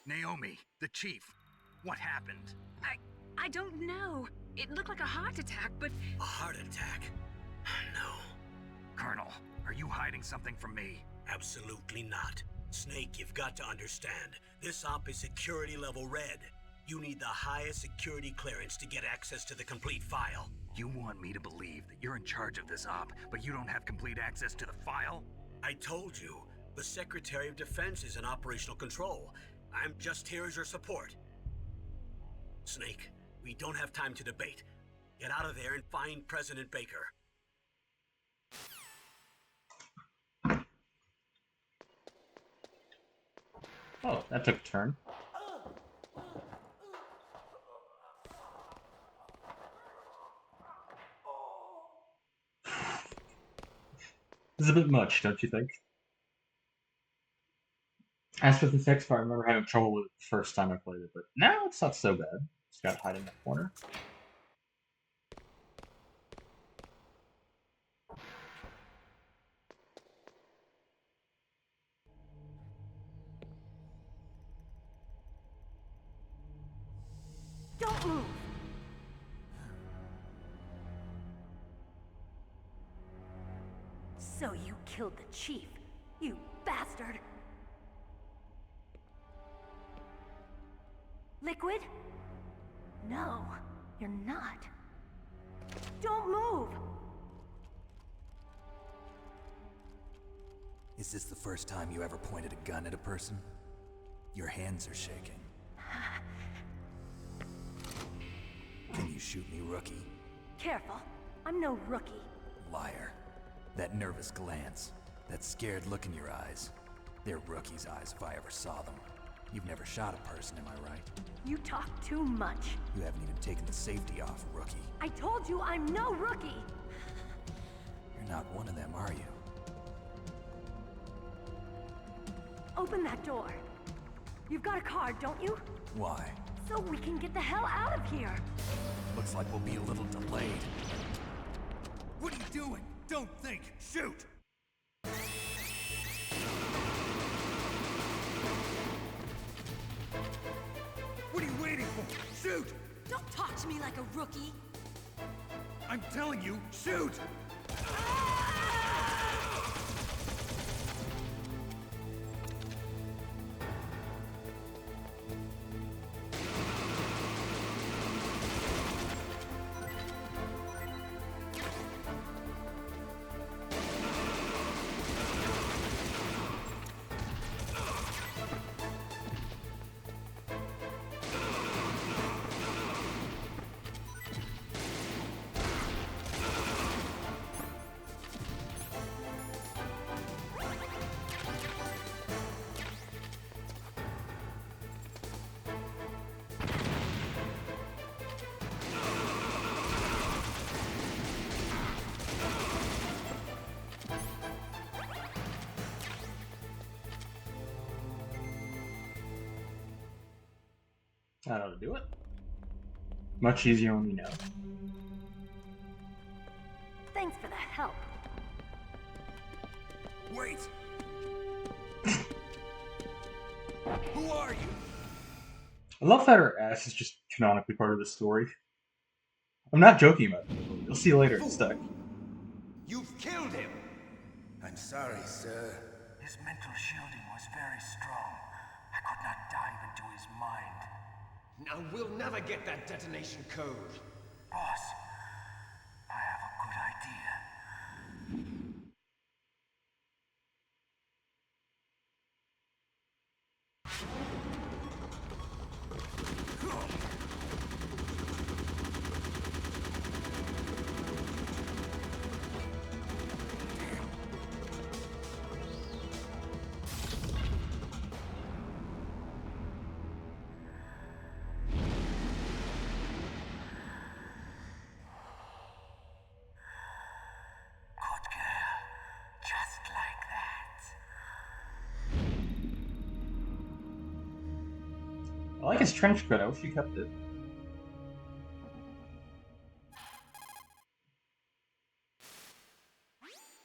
Naomi, the chief. What happened? I don't know. It looked like a heart attack, but... A heart attack? No. Colonel, are you hiding something from me? Absolutely not. Snake, you've got to understand. This op is security level red. You need the highest security clearance to get access to the complete file. You want me to believe that you're in charge of this op, but you don't have complete access to the file? I told you, the Secretary of Defense is in operational control. I'm just here as your support. Snake, we don't have time to debate. Get out of there and find President Baker. Oh, that took a turn. This is a bit much, don't you think? As for the text part, I remember having trouble with it the first time I played it, but now it's not so bad. Just gotta hide in that corner. Don't move! So you killed the chief, you bastard! Liquid? No, you're not. Don't move! Is this the first time you ever pointed a gun at a person? Your hands are shaking. Can you shoot me, rookie? Careful, I'm no rookie. Liar. That nervous glance, that scared look in your eyes. They're rookie's eyes if I ever saw them. You've never shot a person, am I right? You talk too much. You haven't even taken the safety off, rookie. I told you I'm no rookie! You're not one of them, are you? Open that door. You've got a card, don't you? Why? So we can get the hell out of here! Looks like we'll be a little delayed. What are you doing? Don't think! Shoot! What are you waiting for? Shoot! Don't talk to me like a rookie! I'm telling you, shoot! I know how to do it. Much easier when we know. Thanks for the help. Wait! Who are you? I love that her ass is just canonically part of the story. I'm not joking about it. You'll see later in Stuck. You've killed him! I'm sorry, sir. His mental shielding was very strong. I could not dive into his mind. Now we'll never get that detonation code. Boss, I have a good idea. Good girl. Just like that. I like his trench coat. I wish he kept it.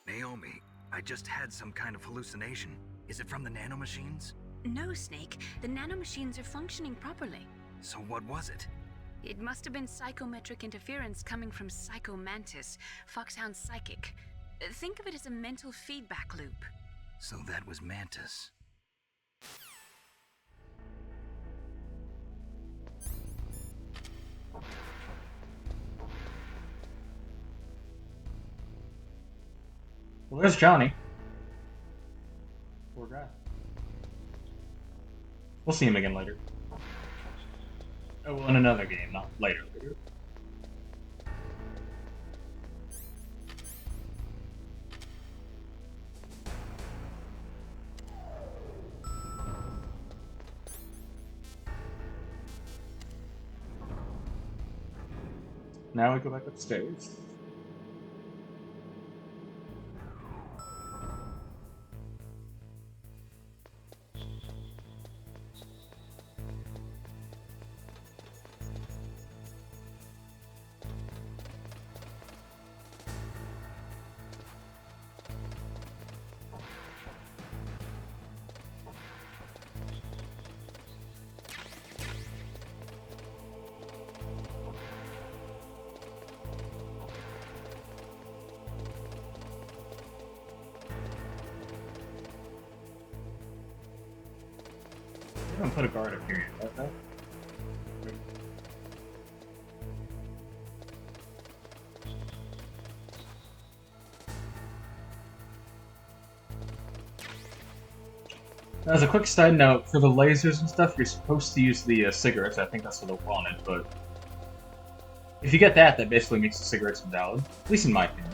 Naomi, I just had some kind of hallucination. Is it from the nanomachines? No, Snake. The nanomachines are functioning properly. So what was it? It must have been psychometric interference coming from Psycho Mantis, Foxhound's psychic. Think of it as a mental feedback loop. So that was Mantis. Well, there's Johnny. Poor guy. We'll see him again later. Oh, well, in another game, not later. Now we go back upstairs. I'm gonna put a guard up here. Okay. As a quick side note, for the lasers and stuff, you're supposed to use the cigarettes. I think that's what I wanted, but if you get that, that basically makes the cigarettes invalid. At least in my opinion.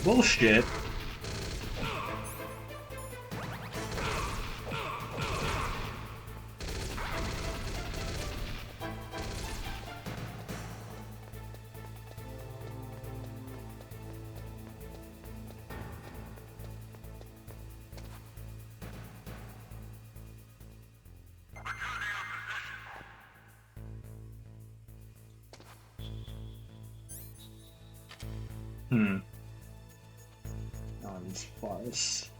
Bullshit. These flies.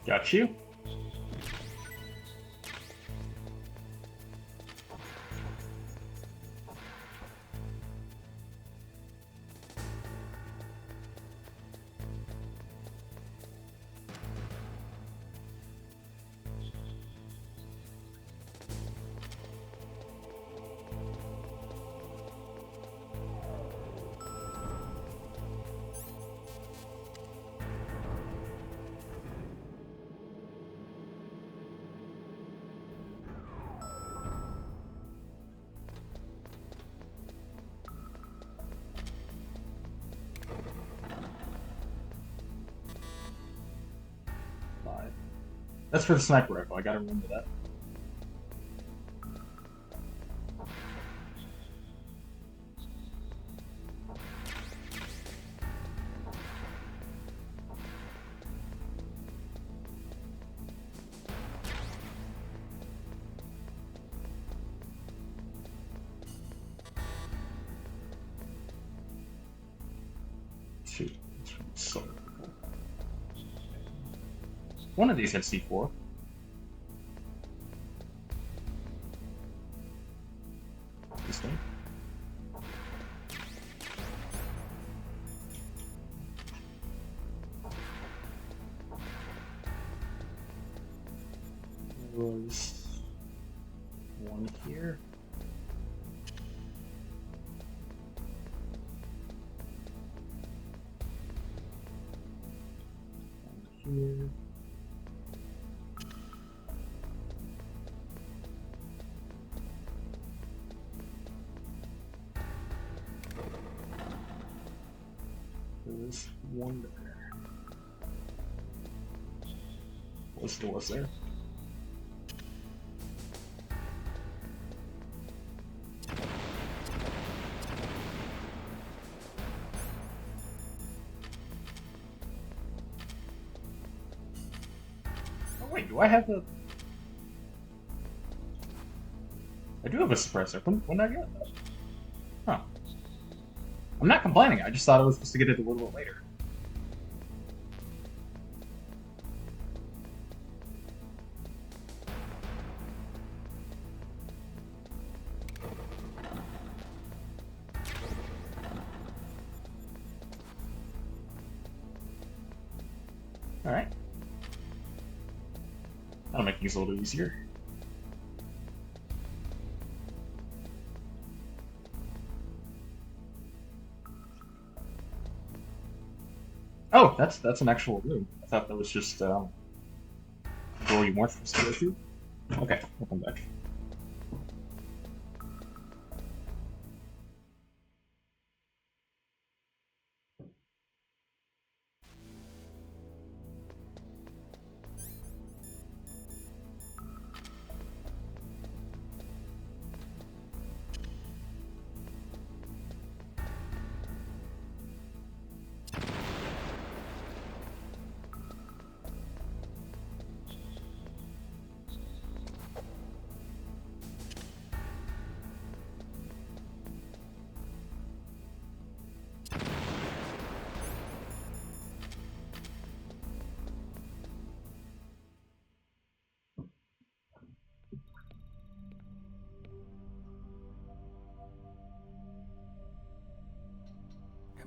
Got you. That's for the sniper rifle. I gotta remember that. Shoot, so difficult. One of these had C4. This thing. There was one here. Here. There's one there. What's the was there? Oh wait, do I have a... I do have a suppressor. When did I get that? Huh. I'm not complaining, I just thought I was supposed to get it a little bit later. Alright. That'll make things a little easier. Oh, that's an actual room. I thought that was just a door you weren't supposed to go to. Okay, we'll come back.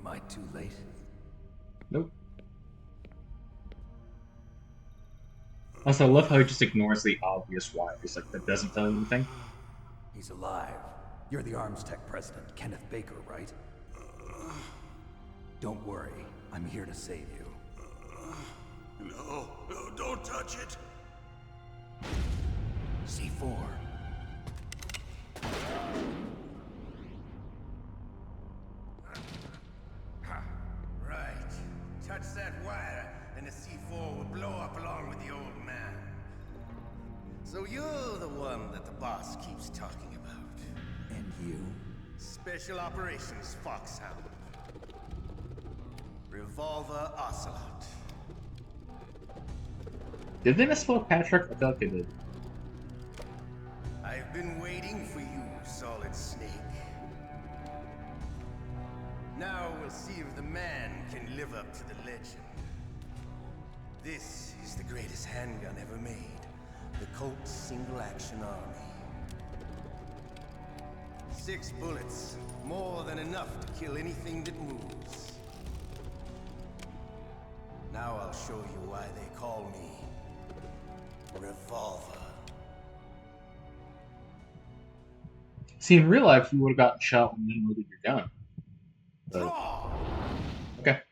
Am I too late? Nope. Also, I love how he just ignores the obvious wires, like that doesn't tell you anything. He's alive. You're the Arms Tech president, Kenneth Baker, right? Don't worry. I'm here to save you. No, don't touch it. C4. Right. Touch that wire, and the C4 will blow up along with the old man. So you're the one that the boss keeps talking about. And you? Special Operations Foxhound. Revolver Ocelot. Did they misspell Patrick? I feel like they did. I've been waiting for you, Solid Snake. Now we'll see if the man can live up to the legend. This is the greatest handgun ever made. The Colt Single Action Army. 6 bullets, more than enough to kill anything that moves. Now I'll show you why they call me Revolver. See, in real life, you would have gotten shot when you unloaded your gun. But... okay.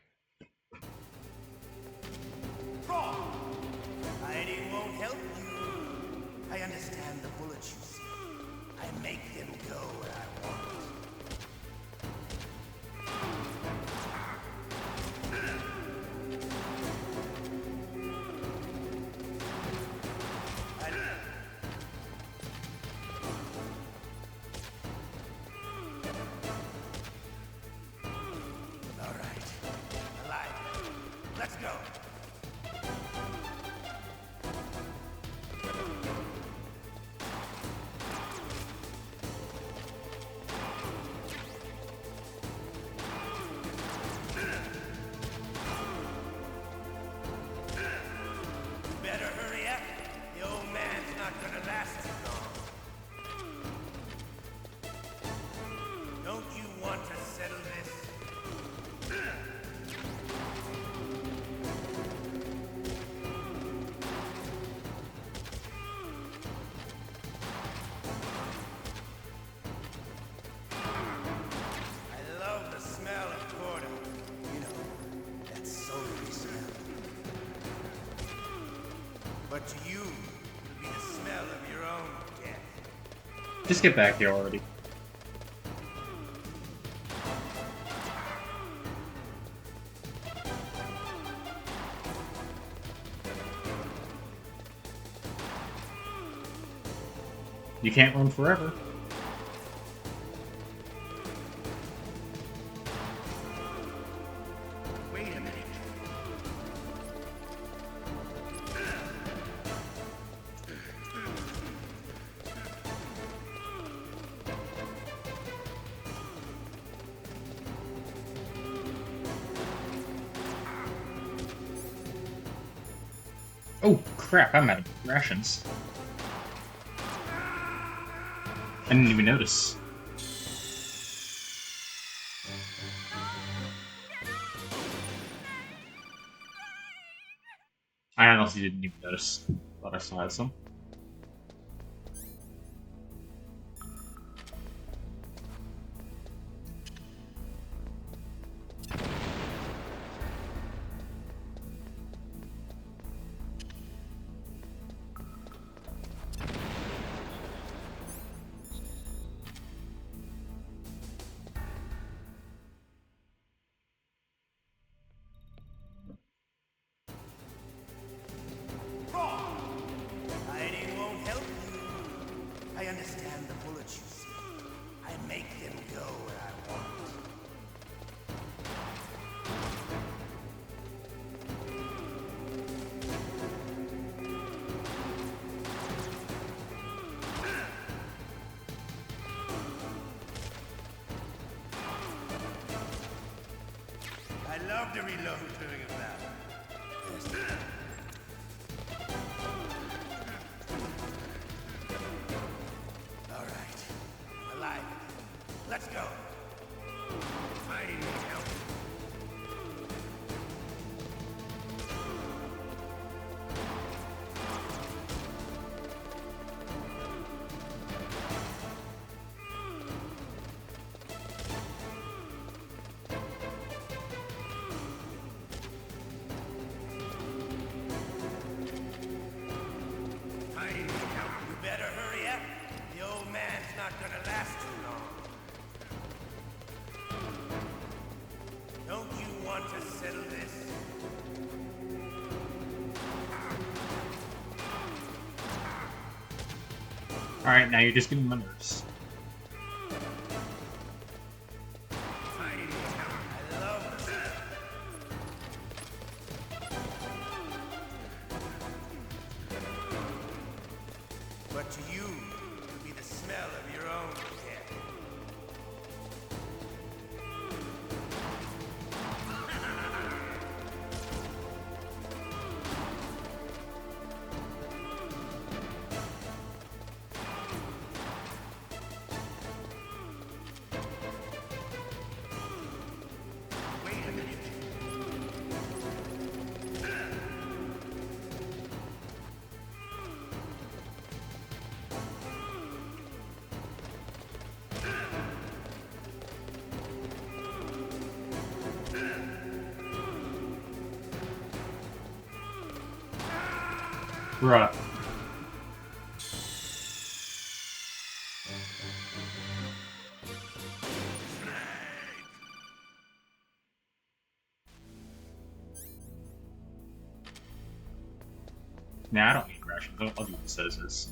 Hiding won't help you. I understand the bullets you see. I make them go where I want. Don't you want to settle this? I love the smell of Porter. You know, that sultry smell. But to you, it'll be the smell of your own death. Just get back here already. You can't run forever. Wait a minute. Oh crap, I'm out of rations. I didn't even notice. I honestly didn't even notice. Thought I still had some. Hiding won't help you. I understand the bullets you see. I make them go where I want. I love to reload during a battle. All right. Alive. Let's go. I need help. I need help. You better hurry up. The old man's not gonna last too long. Don't you want to settle this? Alright, now you're just getting my nerves. I love this. But to you, it'll be the smell of your own death. Wait a minute. Bruh. Nah, I don't need rations. I'll do what it says is.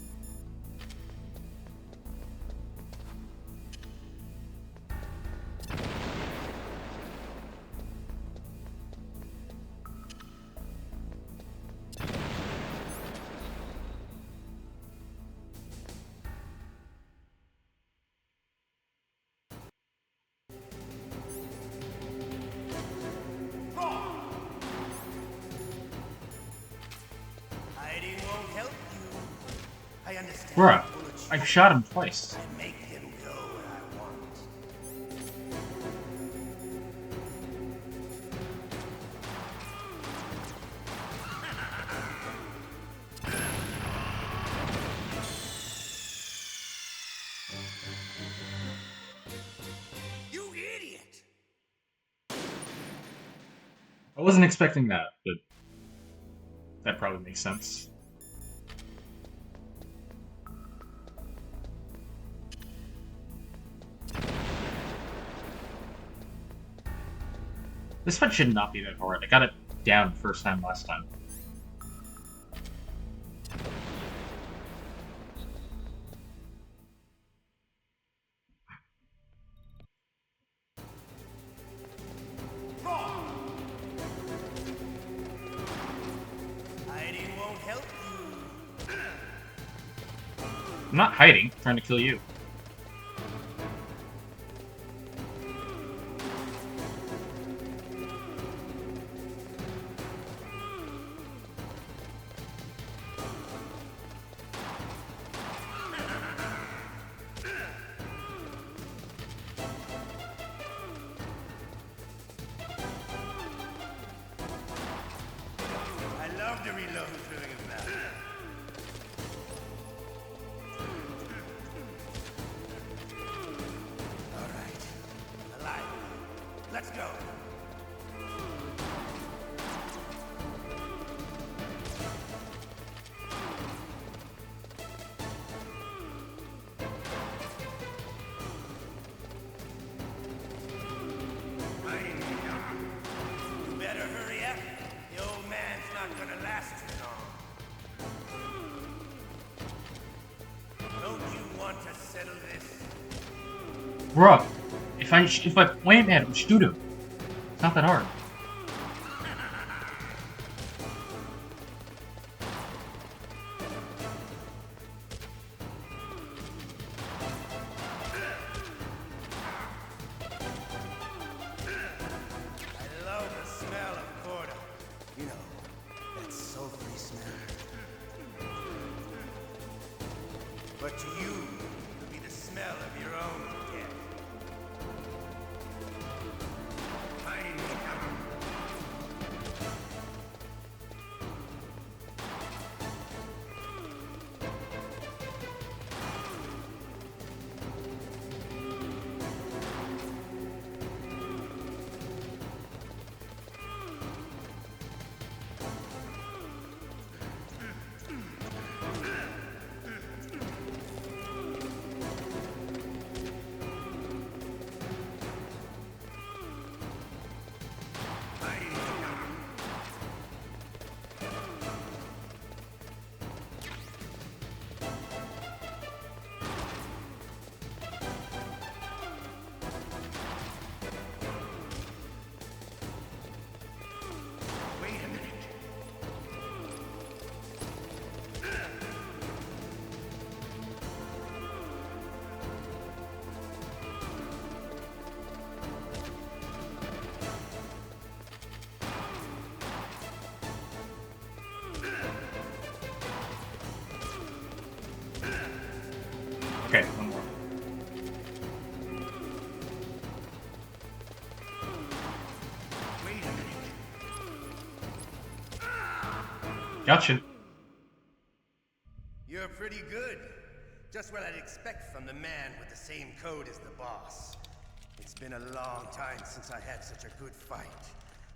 Hiding won't help you. I understand. Bruh, the bullets I you shot him twice. I make them go where I want. I wasn't expecting that, but that probably makes sense. This fight should not be that hard. I got it down first time last time. Hiding won't help you. I'm not hiding, I'm trying to kill you. I love to reload during a battle. All right. Alive. Let's go. You better hurry up. The old man's not gonna last too long. Don't you want to settle this? Bruh, if I point at him, shoot him. It's not that hard. I love the smell of corda. You know, that sulfury smell. But to you, it'll be the smell of your own death. Find me cover. Wait a minute. Okay, one more. Wait a minute. Gotcha. You're pretty good. Just what I'd expect from the man with the same code as the boss. It's been a long time since I had such a good fight,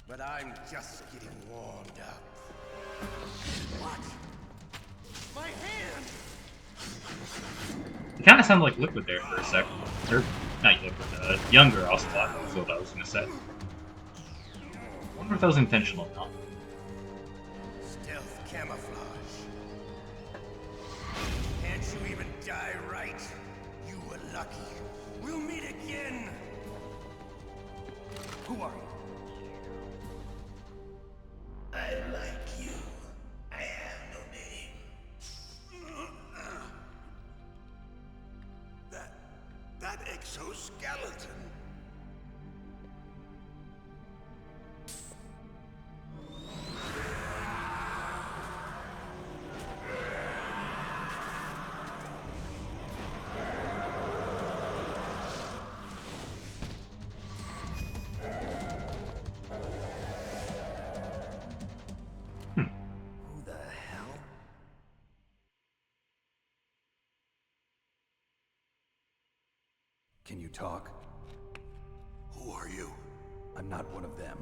but I'm just getting warmed up. What? My hand! It kind of sounded like Liquid there for a second. Or, not Liquid, Younger Ocelot was what I was going to say. I wonder if that was intentional or not. Stealth camouflage. Can't you even die right? You were lucky. We'll meet again! Who are you? I like you. I have no name. That exoskeleton. Who the hell? Can you talk? Who are you? I'm not one of them.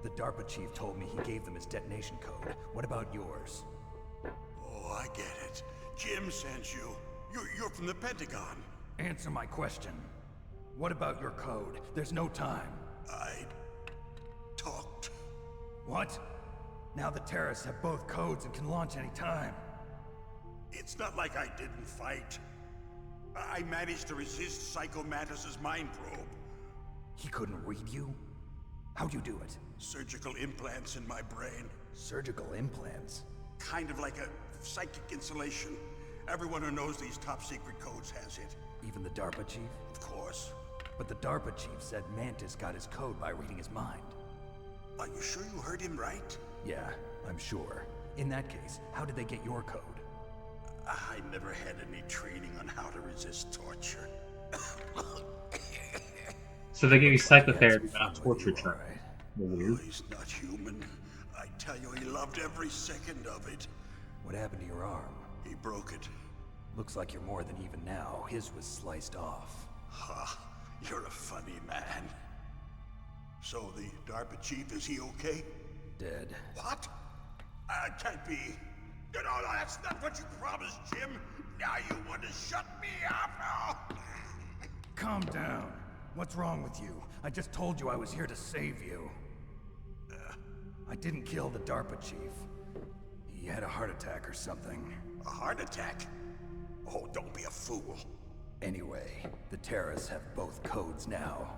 The DARPA chief told me he gave them his detonation code. What about yours? Oh, I get it. Jim sent you. You're from the Pentagon. Answer my question. What about your code? There's no time. I talked. What? Now the terrorists have both codes and can launch any time. It's not like I didn't fight. I managed to resist Psycho Mantis's mind probe. He couldn't read you? How'd you do it? Surgical implants in my brain. Surgical implants? Kind of like a psychic insulation. Everyone who knows these top secret codes has it. Even the DARPA chief? Of course. But the DARPA chief said Mantis got his code by reading his mind. Are you sure you heard him right? Yeah, I'm sure. In that case, how did they get your code? I never had any training on how to resist torture. So they gave you psychotherapy, but not torture training. Oh, he's not human. I tell you, he loved every second of it. What happened to your arm? He broke it. Looks like you're more than even now. His was sliced off. Ha, you're a funny man. So the DARPA chief, is he okay? Dead. What? Can't be. No, that's not what you promised, Jim. Now you want to shut me up? Oh. Calm down. What's wrong with you? I just told you I was here to save you. I didn't kill the DARPA chief. He had a heart attack or something. A heart attack? Oh, don't be a fool. Anyway, the terrorists have both codes now.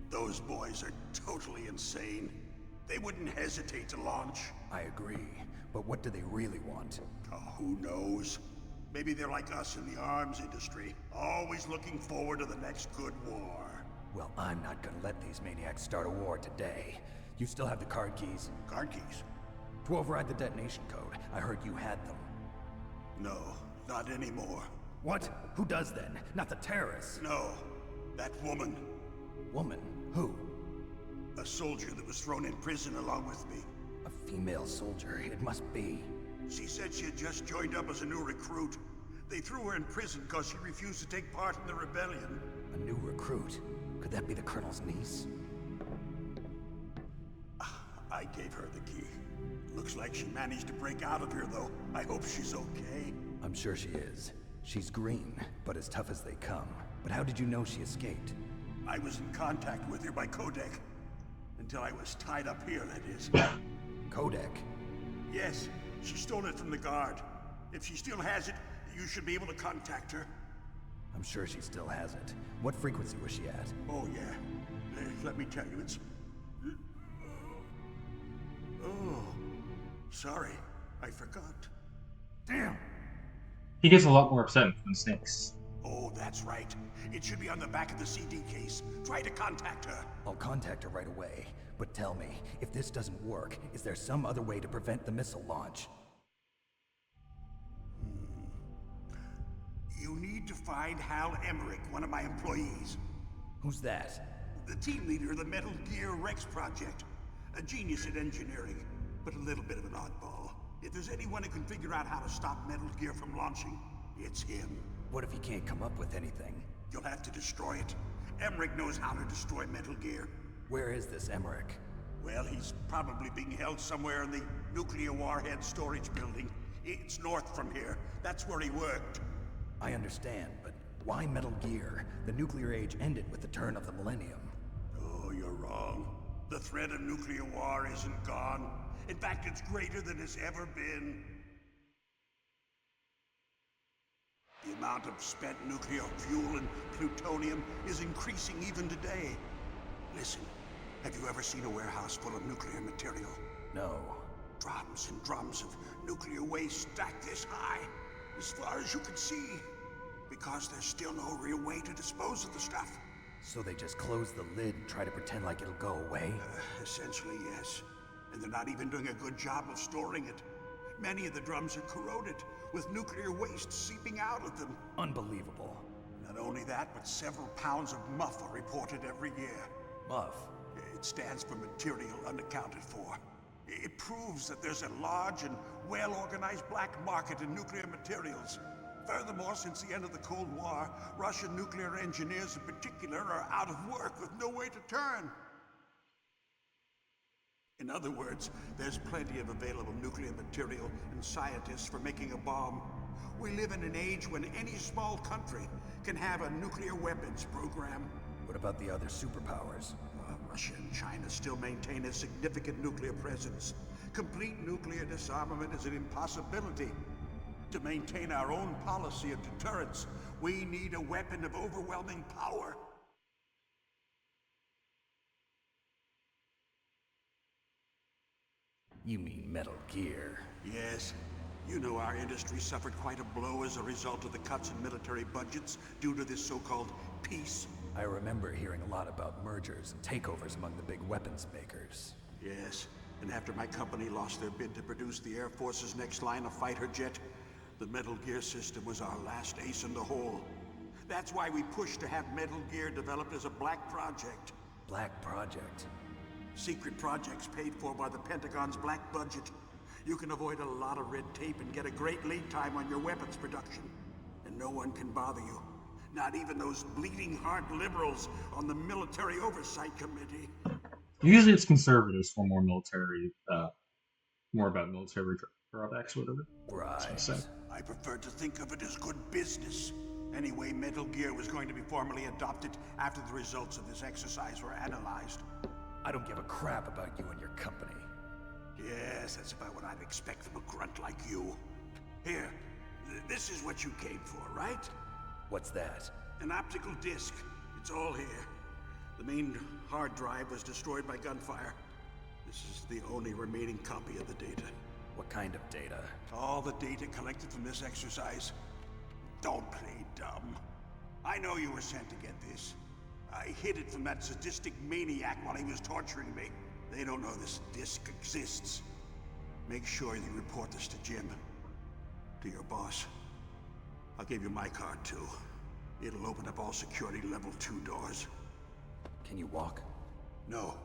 Those boys are totally insane. They wouldn't hesitate to launch. I agree, but what do they really want? Oh, who knows? Maybe they're like us in the arms industry, always looking forward to the next good war. Well, I'm not gonna let these maniacs start a war today. You still have the card keys? Card keys? To override the detonation code. I heard you had them. No, not anymore. What? Who does then? Not the terrorists? No, that woman. Woman? Who? A soldier that was thrown in prison along with me. A female soldier, it must be. She said she had just joined up as a new recruit. They threw her in prison because she refused to take part in the rebellion. A new recruit? Could that be the Colonel's niece? I gave her the key. Looks like she managed to break out of here, though. I hope she's okay. I'm sure she is. She's green, but as tough as they come. But how did you know she escaped? I was in contact with her by codec. Until I was tied up here, that is. Codec? Yes, she stole it from the guard. If she still has it, you should be able to contact her. I'm sure she still has it. What frequency was she at? Oh, yeah. Let me tell you, it's... Oh, sorry. I forgot. Damn! He gets a lot more upset than snakes. Oh, that's right. It should be on the back of the CD case. Try to contact her. I'll contact her right away. But tell me, if this doesn't work, is there some other way to prevent the missile launch? You need to find Hal Emmerich, one of my employees. Who's that? The team leader of the Metal Gear Rex project. A genius at engineering, but a little bit of an oddball. If there's anyone who can figure out how to stop Metal Gear from launching, it's him. What if he can't come up with anything? You'll have to destroy it. Emmerich knows how to destroy Metal Gear. Where is this Emmerich? Well, he's probably being held somewhere in the nuclear warhead storage building. It's north from here. That's where he worked. I understand, but why Metal Gear? The nuclear age ended with the turn of the millennium. Oh, you're wrong. The threat of nuclear war isn't gone. In fact, it's greater than it's ever been. The amount of spent nuclear fuel and plutonium is increasing even today. Listen, have you ever seen a warehouse full of nuclear material? No. Drums and drums of nuclear waste stacked this high, as far as you can see, because there's still no real way to dispose of the stuff. So they just close the lid and try to pretend like it'll go away? Essentially, yes. And they're not even doing a good job of storing it. Many of the drums are corroded, with nuclear waste seeping out of them. Unbelievable. Not only that, but several pounds of MUF are reported every year. MUF? It stands for material unaccounted for. It proves that there's a large and well-organized black market in nuclear materials. Furthermore, since the end of the Cold War, Russian nuclear engineers in particular are out of work with no way to turn. In other words, there's plenty of available nuclear material and scientists for making a bomb. We live in an age when any small country can have a nuclear weapons program. What about the other superpowers? Russia and China still maintain a significant nuclear presence. Complete nuclear disarmament is an impossibility. To maintain our own policy of deterrence, we need a weapon of overwhelming power. You mean Metal Gear? Yes. You know our industry suffered quite a blow as a result of the cuts in military budgets due to this so-called peace. I remember hearing a lot about mergers and takeovers among the big weapons makers. Yes, and after my company lost their bid to produce the Air Force's next line of fighter jet, the Metal Gear system was our last ace in the hole. That's why we pushed to have Metal Gear developed as a black project. Black project? Secret projects paid for by the Pentagon's black budget. You can avoid a lot of red tape and get a great lead time on your weapons production. And no one can bother you. Not even those bleeding heart liberals on the Military Oversight Committee. Usually it's conservatives for more military, more about military drawbacks, whatever. Right. I prefer to think of it as good business. Anyway, Metal Gear was going to be formally adopted after the results of this exercise were analyzed. I don't give a crap about you and your company. Yes, that's about what I'd expect from a grunt like you. Here, this is what you came for, right? What's that? An optical disc. It's all here. The main hard drive was destroyed by gunfire. This is the only remaining copy of the data. What kind of data? All the data collected from this exercise. Don't play dumb. I know you were sent to get this. I hid it from that sadistic maniac while he was torturing me. They don't know this disc exists. Make sure you report this to Jim. To your boss. I'll give you my card too. It'll open up all security level 2 doors. Can you walk? No.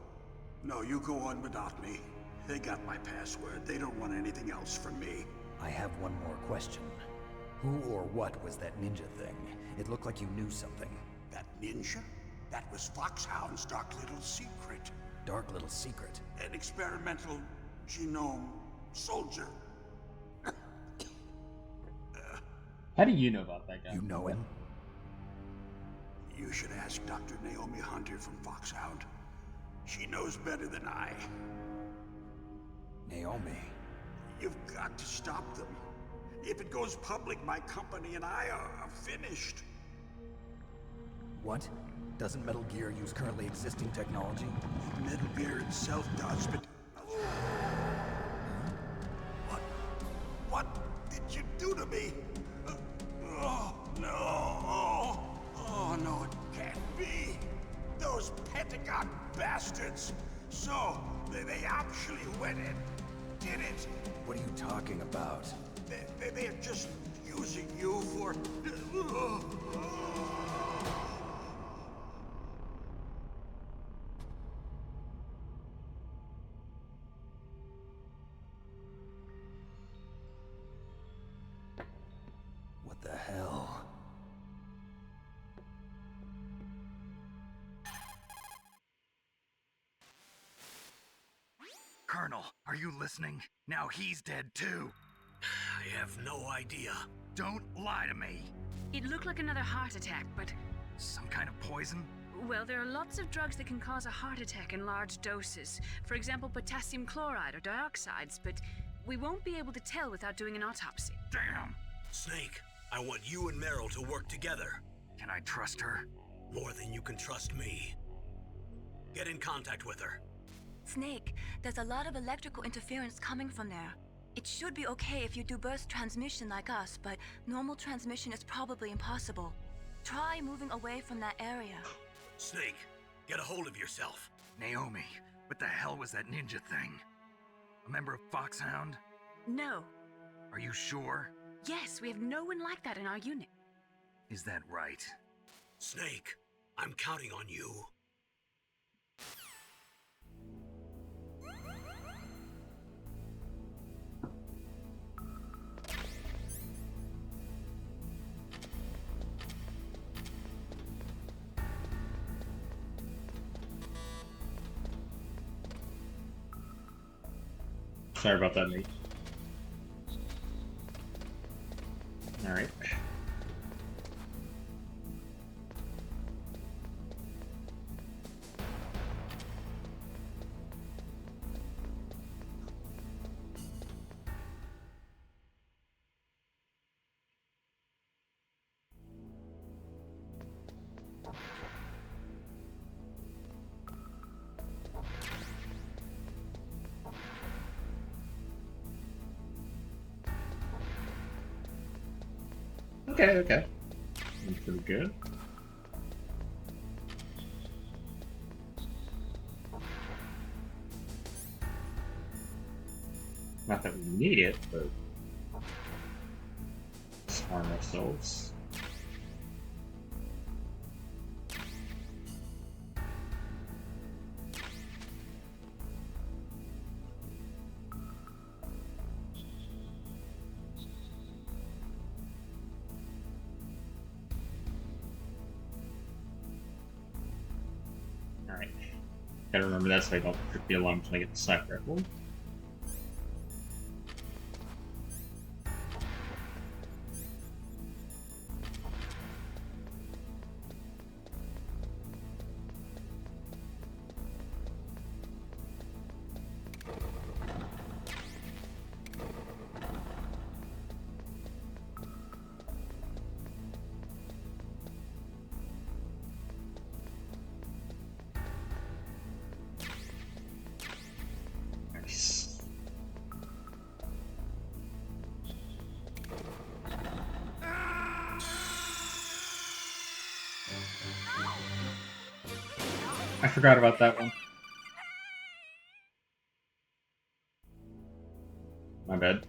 No, you go on without me. They got my password. They don't want anything else from me. I have one more question. Who or what was that ninja thing? It looked like you knew something. That ninja? That was Foxhound's dark little secret. Dark little secret? An experimental genome soldier. How do you know about that guy? You know him? You should ask Dr. Naomi Hunter from Foxhound. She knows better than I. Naomi? You've got to stop them. If it goes public, my company and I are finished. What? Doesn't Metal Gear use currently existing technology? Metal Gear itself does, but... What did you do to me? Oh, no. Oh, no, it can't be. Those Pentagon bastards. So, they actually went and did it. What are you talking about? They're just using you for... What the hell? Colonel, are you listening? Now he's dead too. I have no idea. Don't lie to me. It looked like another heart attack, but... Some kind of poison? Well, there are lots of drugs that can cause a heart attack in large doses. For example, potassium chloride or dioxides, but we won't be able to tell without doing an autopsy. Damn! Snake, I want you and Meryl to work together. Can I trust her? More than you can trust me. Get in contact with her. Snake, there's a lot of electrical interference coming from there. It should be okay if you do burst transmission like us, but normal transmission is probably impossible. Try moving away from that area. Snake, get a hold of yourself. Naomi, what the hell was that ninja thing? A member of Foxhound? No. Are you sure? Yes, we have no one like that in our unit. Is that right? Snake, I'm counting on you. Sorry about that, mate. Alright. Okay, okay. You feel good. Not that we need it, but let's arm ourselves. Alright. Gotta remember that so I don't trip the alarm until I get the sniper rifle. Nice. I forgot about that one. My bad.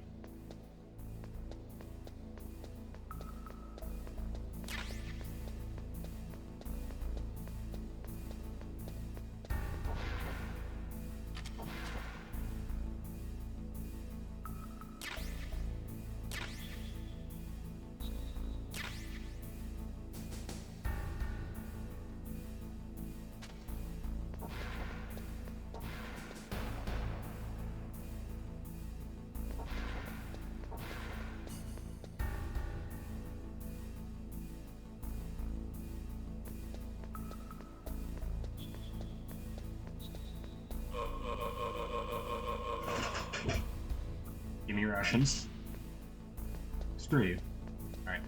Give me rations. Screw you. Alright.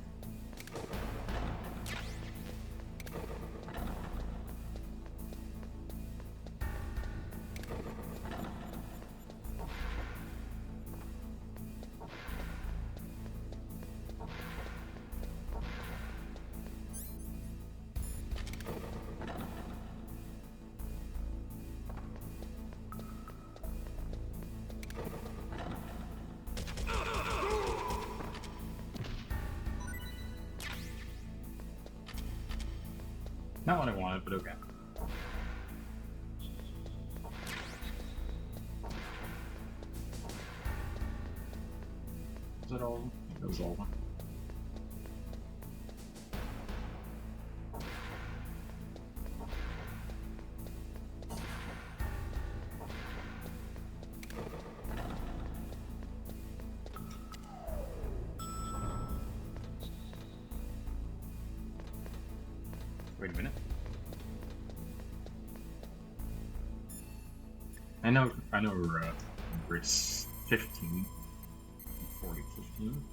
Not what I wanted, but okay. Was that all? That was all of them. Wait a minute. I know we're it's 15. 40, 15.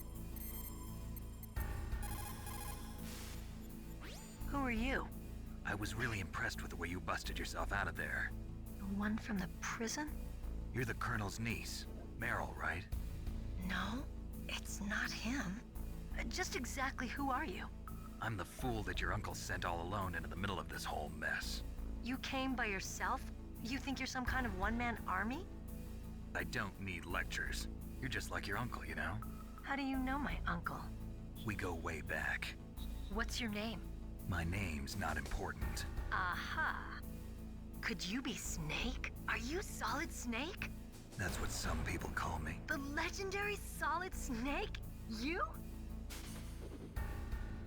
Who are you? I was really impressed with the way you busted yourself out of there. The one from the prison? You're the Colonel's niece, Meryl, right? No, it's not him. Just exactly who are you? I'm the fool that your uncle sent all alone into the middle of this whole mess. You came by yourself? You think you're some kind of one-man army? I don't need lectures. You're just like your uncle, you know? How do you know my uncle? We go way back. What's your name? My name's not important. Aha. Could you be Snake? Are you Solid Snake? That's what some people call me. The legendary Solid Snake? You?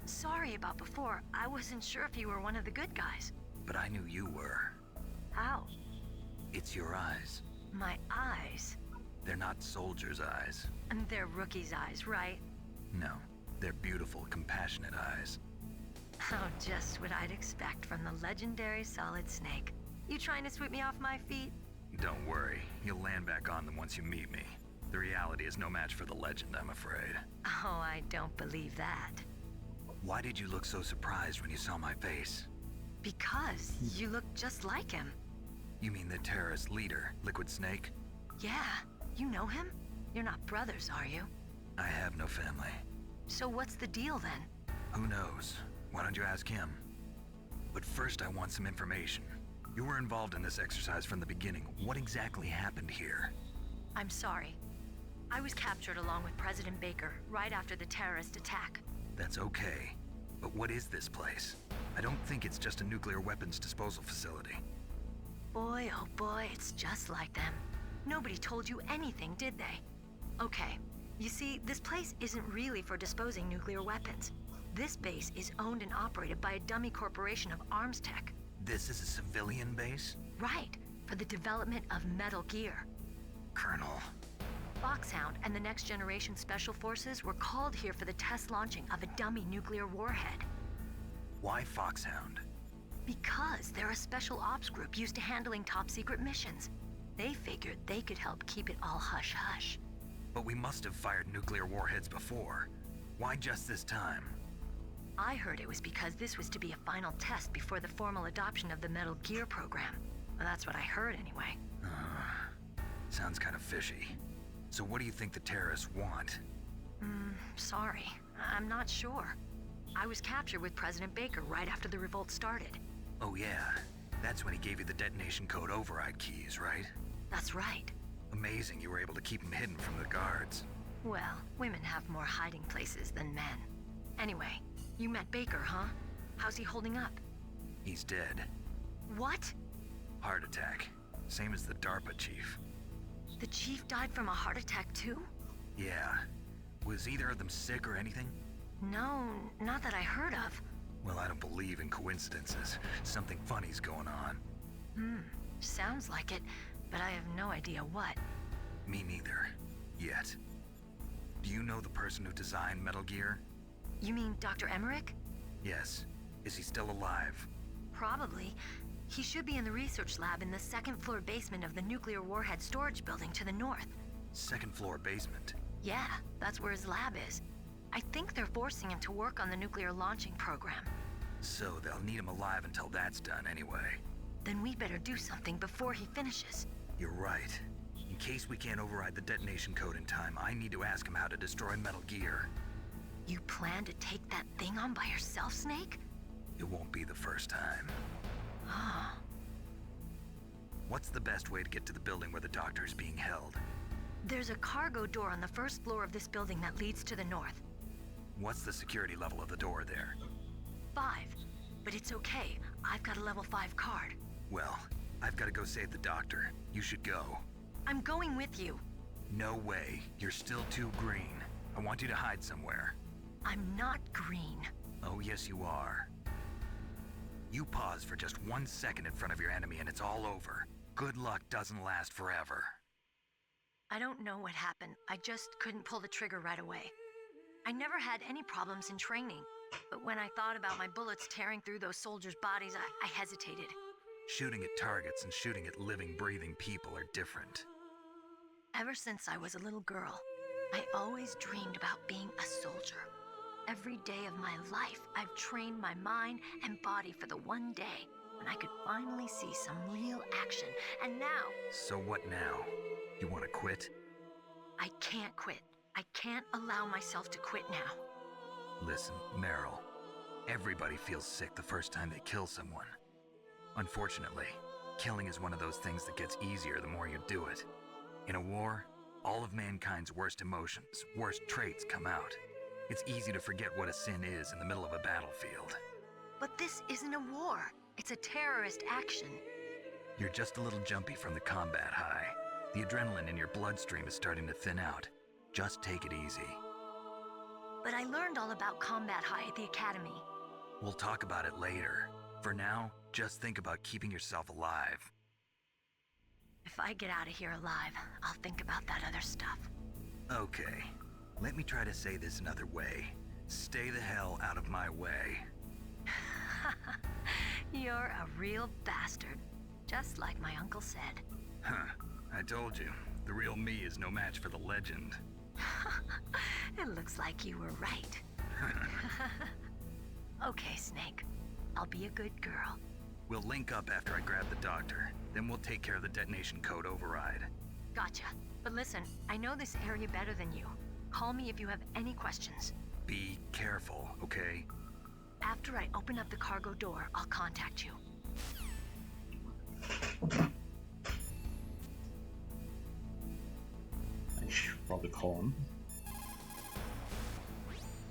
Sorry about before. I wasn't sure if you were one of the good guys. But I knew you were. How? It's your eyes. My eyes? They're not soldiers' eyes. And they're rookies' eyes, right? No, they're beautiful, compassionate eyes. Oh, just what I'd expect from the legendary Solid Snake. You trying to sweep me off my feet? Don't worry, you'll land back on them once you meet me. The reality is no match for the legend, I'm afraid. Oh, I don't believe that. Why did you look so surprised when you saw my face? Because you look just like him. You mean the terrorist leader, Liquid Snake? Yeah, you know him? You're not brothers, are you? I have no family. So what's the deal then? Who knows? Why don't you ask him? But first I want some information. You were involved in this exercise from the beginning. What exactly happened here? I'm sorry. I was captured along with President Baker right after the terrorist attack. That's okay. But what is this place? I don't think it's just a nuclear weapons disposal facility. Boy, oh boy, it's just like them. Nobody told you anything, did they? Okay, you see, this place isn't really for disposing nuclear weapons. This base is owned and operated by a dummy corporation of arms tech. This is a civilian base? Right, for the development of Metal Gear. Colonel. Foxhound and the Next Generation Special Forces were called here for the test launching of a dummy nuclear warhead. Why Foxhound? Because they're a special ops group used to handling top-secret missions. They figured they could help keep it all hush-hush. But we must have fired nuclear warheads before. Why just this time? I heard it was because this was to be a final test before the formal adoption of the Metal Gear program. Well, that's what I heard anyway. Sounds kind of fishy. So what do you think the terrorists want? Sorry. I'm not sure. I was captured with President Baker right after the revolt started. Oh yeah, that's when he gave you the detonation code override keys, right? That's right. Amazing you were able to keep him hidden from the guards. Well, women have more hiding places than men. Anyway, you met Baker, huh? How's he holding up? He's dead. What? Heart attack. Same as the DARPA chief. The chief died from a heart attack too? Yeah. Was either of them sick or anything? No, not that I heard of. Well, I don't believe in coincidences. Something funny's going on. Sounds like it, but I have no idea what. Me neither. Yet. Do you know the person who designed Metal Gear? You mean Dr. Emmerich? Yes. Is he still alive? Probably. He should be in the research lab in the second-floor basement of the nuclear warhead storage building to the north. Second-floor basement? Yeah, that's where his lab is. I think they're forcing him to work on the nuclear launching program. So they'll need him alive until that's done anyway. Then we better do something before he finishes. You're right. In case we can't override the detonation code in time, I need to ask him how to destroy Metal Gear. You plan to take that thing on by yourself, Snake? It won't be the first time. Ah. What's the best way to get to the building where the doctor's being held? There's a cargo door on the first floor of this building that leads to the north. What's the security level of the door there? 5. But it's okay. I've got a level 5 card. Well, I've got to go save the doctor. You should go. I'm going with you. No way. You're still too green. I want you to hide somewhere. I'm not green. Oh, yes, you are. You pause for just 1 second in front of your enemy and it's all over. Good luck doesn't last forever. I don't know what happened. I just couldn't pull the trigger right away. I never had any problems in training, but when I thought about my bullets tearing through those soldiers' bodies, I hesitated. Shooting at targets and shooting at living, breathing people are different. Ever since I was a little girl, I always dreamed about being a soldier. Every day of my life, I've trained my mind and body for the one day when I could finally see some real action, and now... So what now? You want to quit? I can't quit. I can't allow myself to quit now. Listen, Meryl. Everybody feels sick the first time they kill someone. Unfortunately, killing is one of those things that gets easier the more you do it. In a war, all of mankind's worst emotions, worst traits come out. It's easy to forget what a sin is in the middle of a battlefield. But this isn't a war. It's a terrorist action. You're just a little jumpy from the combat high. The adrenaline in your bloodstream is starting to thin out. Just take it easy. But I learned all about combat high at the academy. We'll talk about it later. For now, just think about keeping yourself alive. If I get out of here alive, I'll think about that other stuff. Okay, let me try to say this another way. Stay the hell out of my way. You're a real bastard, just like my uncle said. Huh, I told you, the real me is no match for the legend. It looks like you were right. Okay, Snake. I'll be a good girl. We'll link up after I grab the doctor. Then we'll take care of the detonation code override. Gotcha. But listen, I know this area better than you. Call me if you have any questions. Be careful, okay? After I open up the cargo door, I'll contact you. I should probably call him.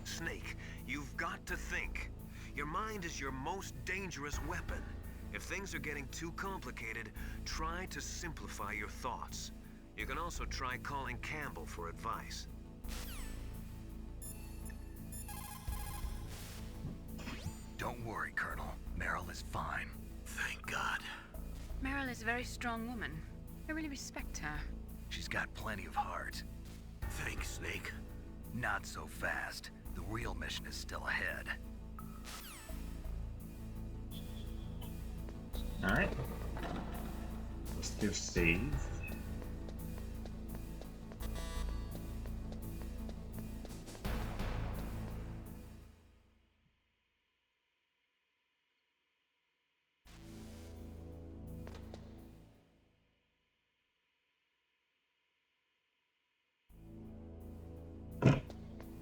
Snake, you've got to think. Your mind is your most dangerous weapon. If things are getting too complicated, try to simplify your thoughts. You can also try calling Campbell for advice. Don't worry, Colonel. Meryl is fine. Thank God. Meryl is a very strong woman. I really respect her. She's got plenty of heart. Thanks, Snake. Not so fast. The real mission is still ahead. Alright. Let's go save.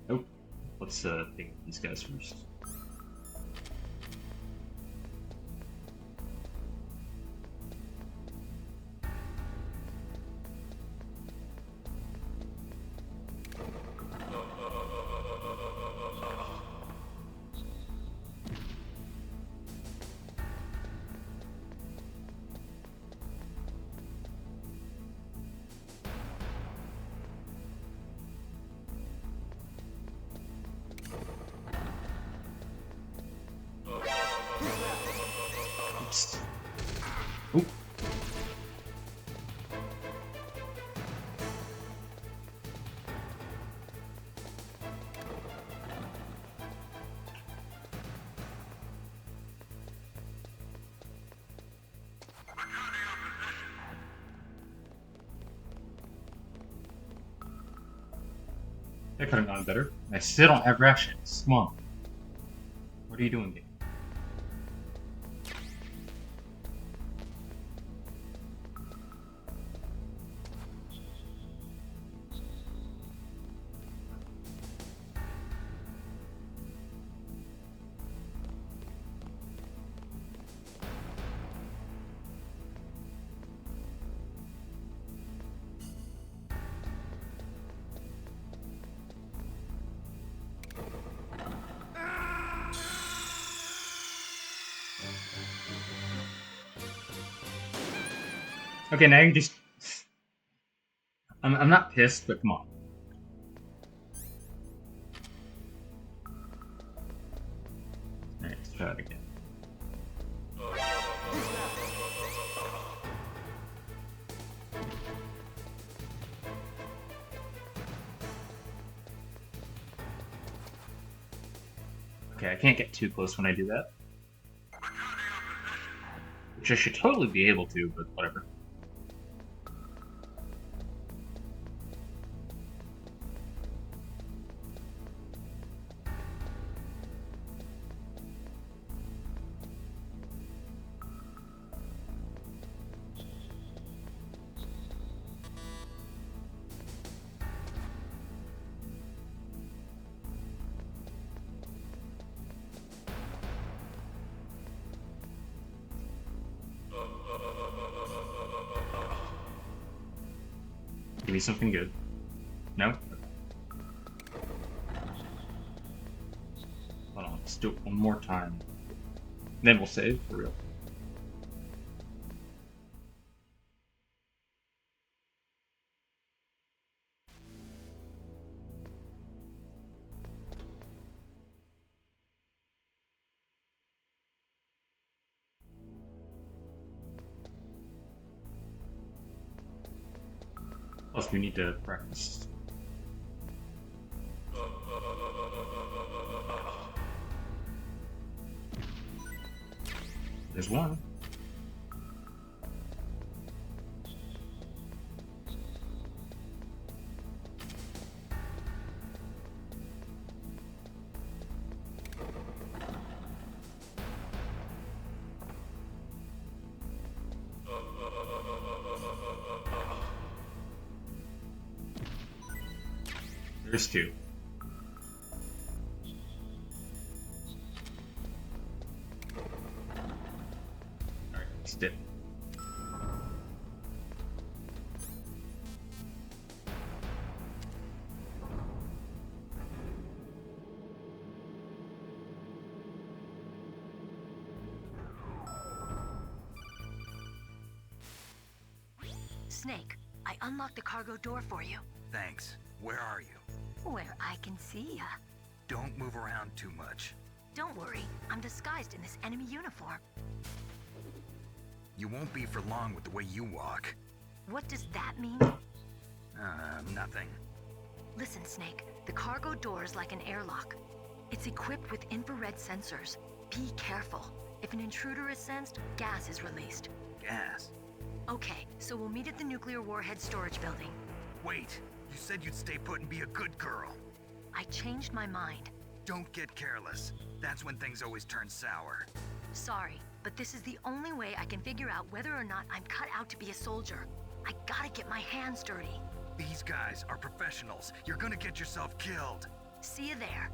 Nope. Let's pick these guys first. Oops. Oop. That could have gone better. I still don't have rations. Come on. What are you doing here? Okay, now you just... I'm not pissed, but come on. Alright, let's try it again. Okay, I can't get too close when I do that. Which I should totally be able to, but whatever. Give me something good. No? Hold on, let's do it one more time. Then we'll save, for real. Plus, we need to practice. There's one. There's two. Alright, let's dip. Snake, I unlocked the cargo door for you. Thanks. Where are you? Where I can see ya. Don't move around too much. Don't worry, I'm disguised in this enemy uniform. You won't be for long with the way you walk. What does that mean? Nothing. Listen, Snake, the cargo door is like an airlock. It's equipped with infrared sensors. Be careful. If an intruder is sensed, gas is released. Gas? Okay, so we'll meet at the nuclear warhead storage building. Wait, you said you'd stay put and be a good girl. I changed my mind. Don't get careless. That's when things always turn sour. Sorry, but this is the only way I can figure out whether or not I'm cut out to be a soldier. I gotta get my hands dirty. These guys are professionals. You're gonna get yourself killed. See you there.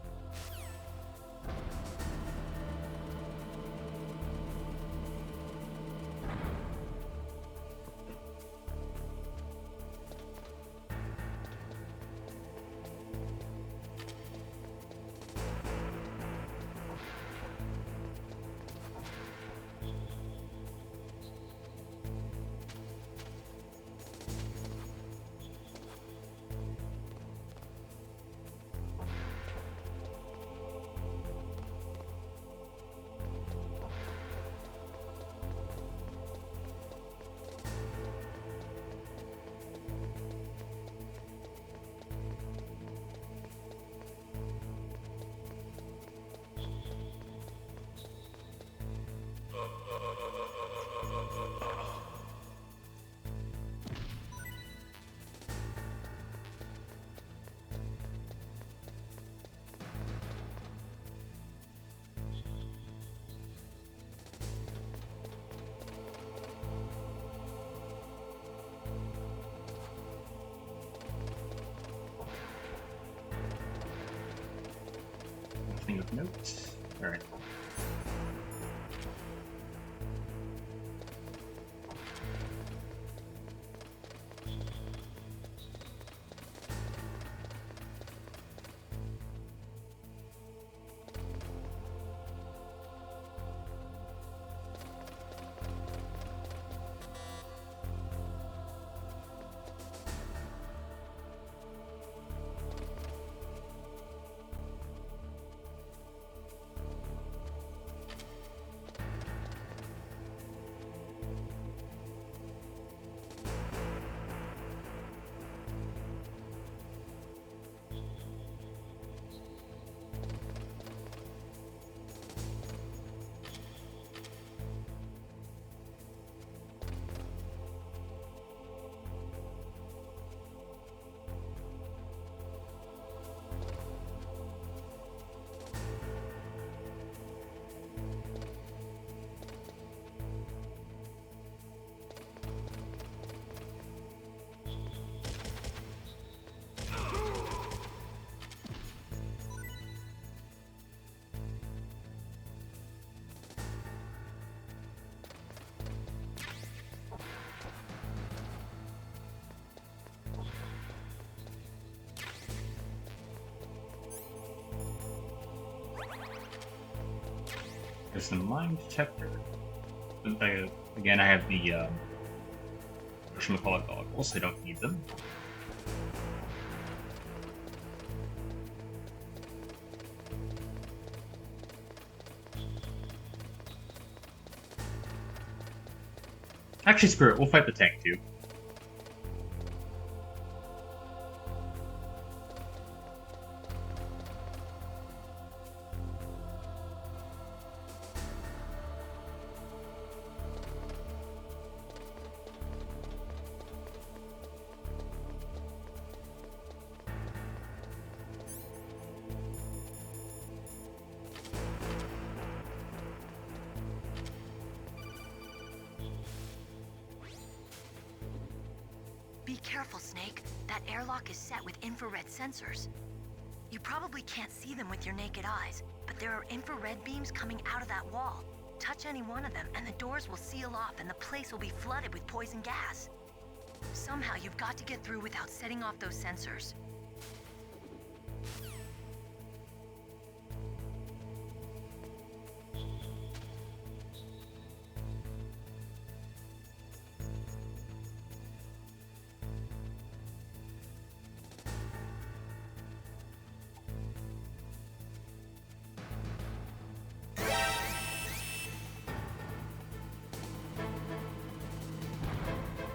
Nothing of note. Alright. There's the mine detector. Again, I have the whatchamacallit goggles. I don't need them. Actually, screw it. We'll fight the tank too. Be careful, Snake. That airlock is set with infrared sensors. You probably can't see them with your naked eyes, but there are infrared beams coming out of that wall. Touch any one of them, and the doors will seal off, and the place will be flooded with poison gas. Somehow, you've got to get through without setting off those sensors.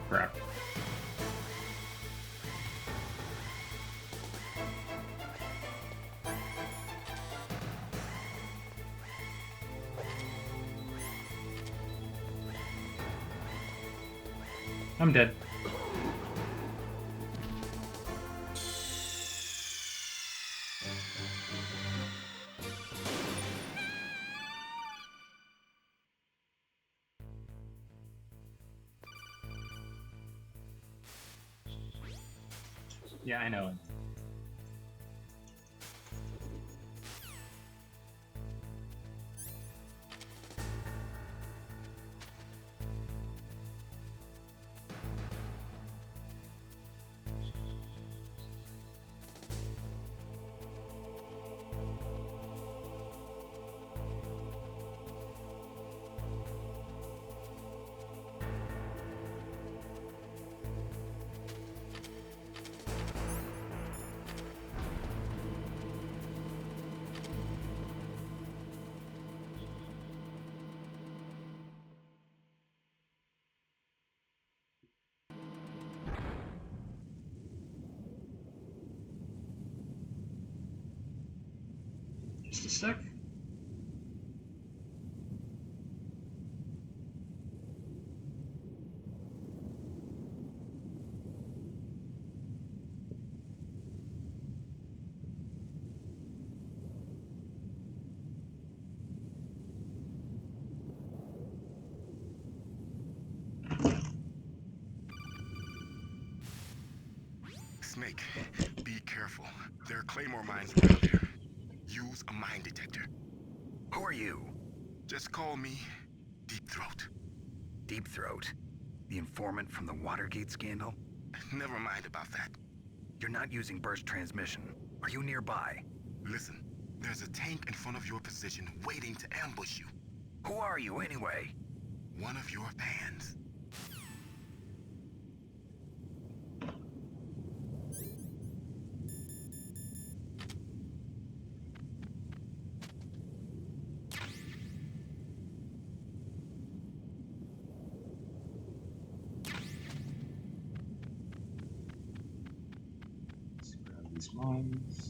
Crap. I'm dead. Yeah, I know. Just a sec. Snake, be careful. There are claymore mines around here. Use a mine detector. Who are you? Just call me Deep Throat. Deep Throat? The informant from the Watergate scandal? Never mind about that. You're not using burst transmission. Are you nearby? Listen, there's a tank in front of your position waiting to ambush you. Who are you anyway? One of your fans. Let's grab these mines.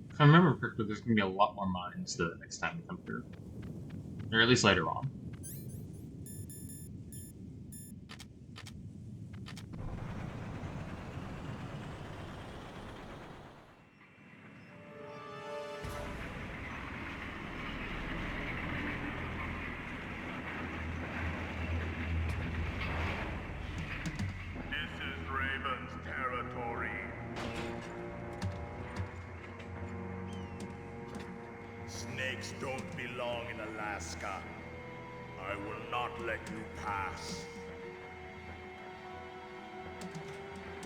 If I remember correctly, there's going to be a lot more mines the next time we come through. Or at least later on. This is Raven's territory. Snakes don't belong in Alaska. I will not let you pass.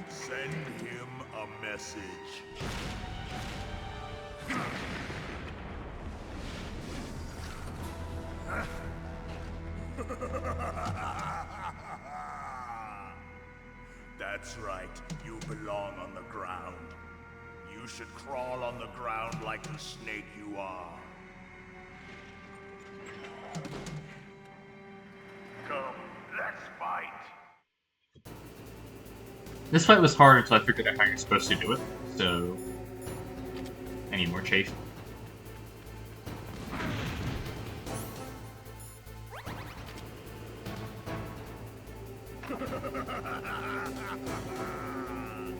Send him a message. That's right, you belong on the ground. You should crawl on the ground like the snake you are. Come, let's fight. This fight was hard until I figured out how you're supposed to do it, so I need more chafe.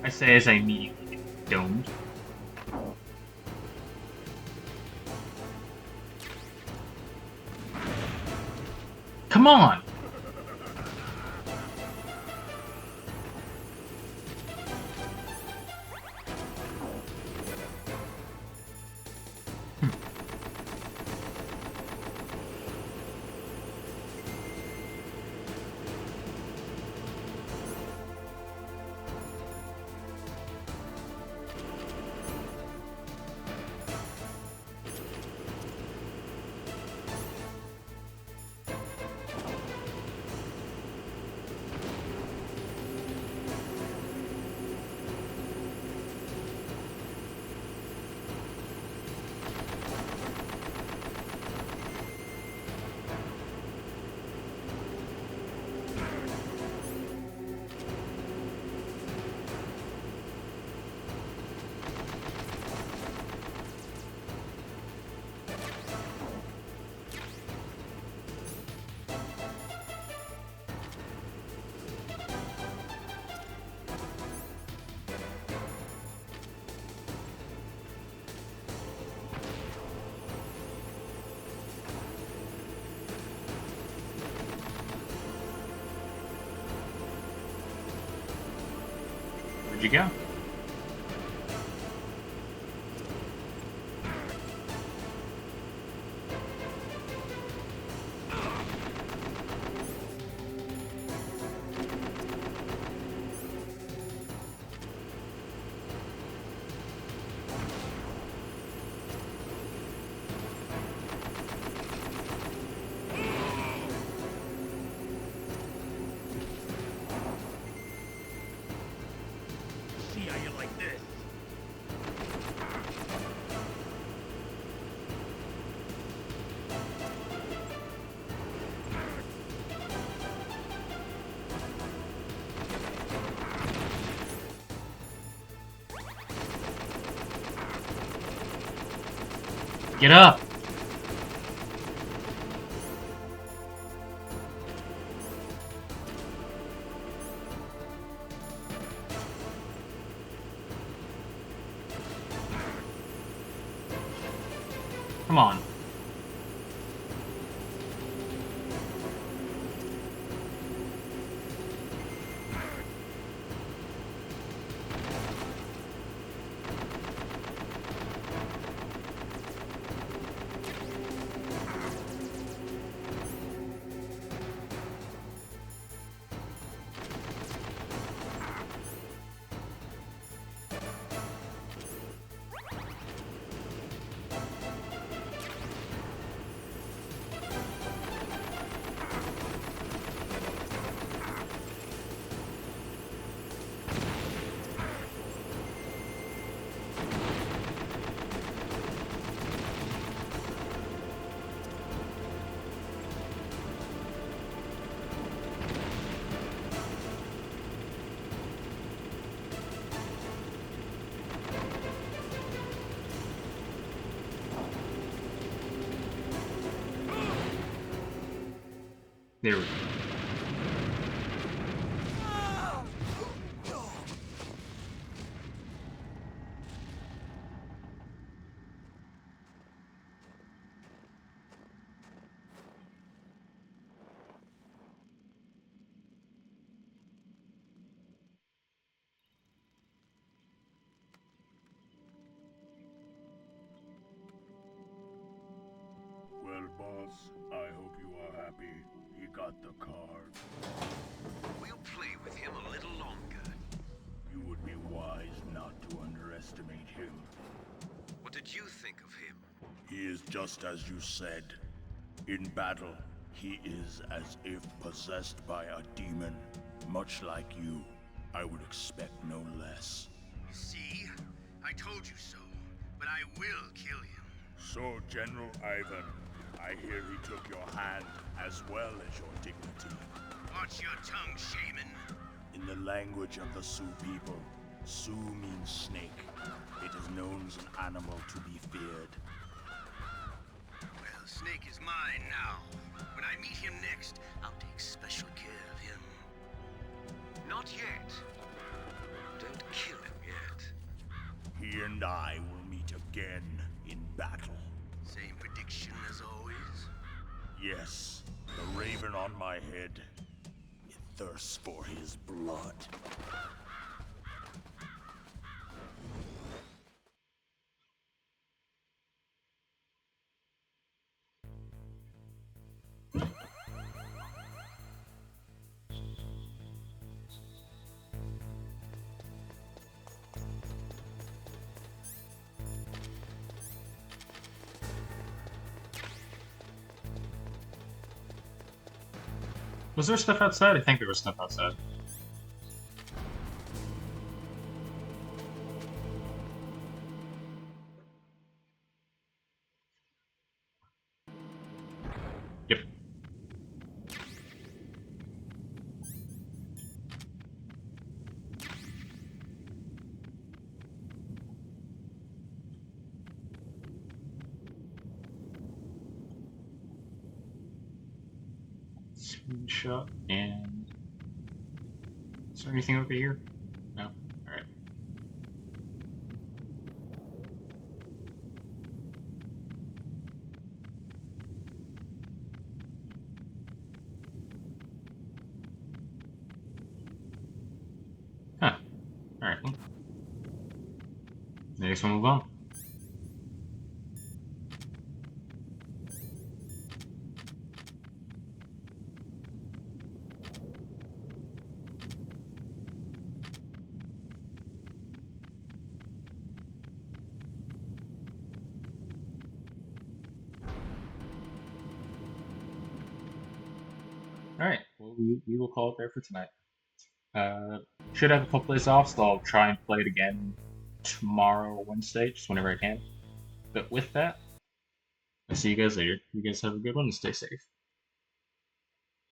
I say as I immediately domed. Come on! Where'd you go? See how you like this? Get up! Come on. There we go. Well, boss, I hope you are happy. He got the card. We'll play with him a little longer. You would be wise not to underestimate him. What did you think of him? He is just as you said. In battle, he is as if possessed by a demon. Much like you, I would expect no less. See? I told you so. But I will kill him. So, General Ivan, I hear he took your hand as well as your dignity. Watch your tongue, shaman. In the language of the Sioux people, Sioux means snake. It is known as an animal to be feared. Well, Snake is mine now. When I meet him next, I'll take special care of him. Not yet. Don't kill him yet. and I will meet again in battle. Same prediction as always? Yes, the raven on my head. It thirsts for his blood. Was there stuff outside? I think there was stuff outside. Yep. Screenshot and... Is there anything over here? No? Alright. Huh. Alright. Well. I guess we'll move on. Alright, well, we will call it there for tonight. Should have a couple days off, so I'll try and play it again tomorrow or Wednesday, just whenever I can. But with that, I'll see you guys later. You guys have a good one and stay safe.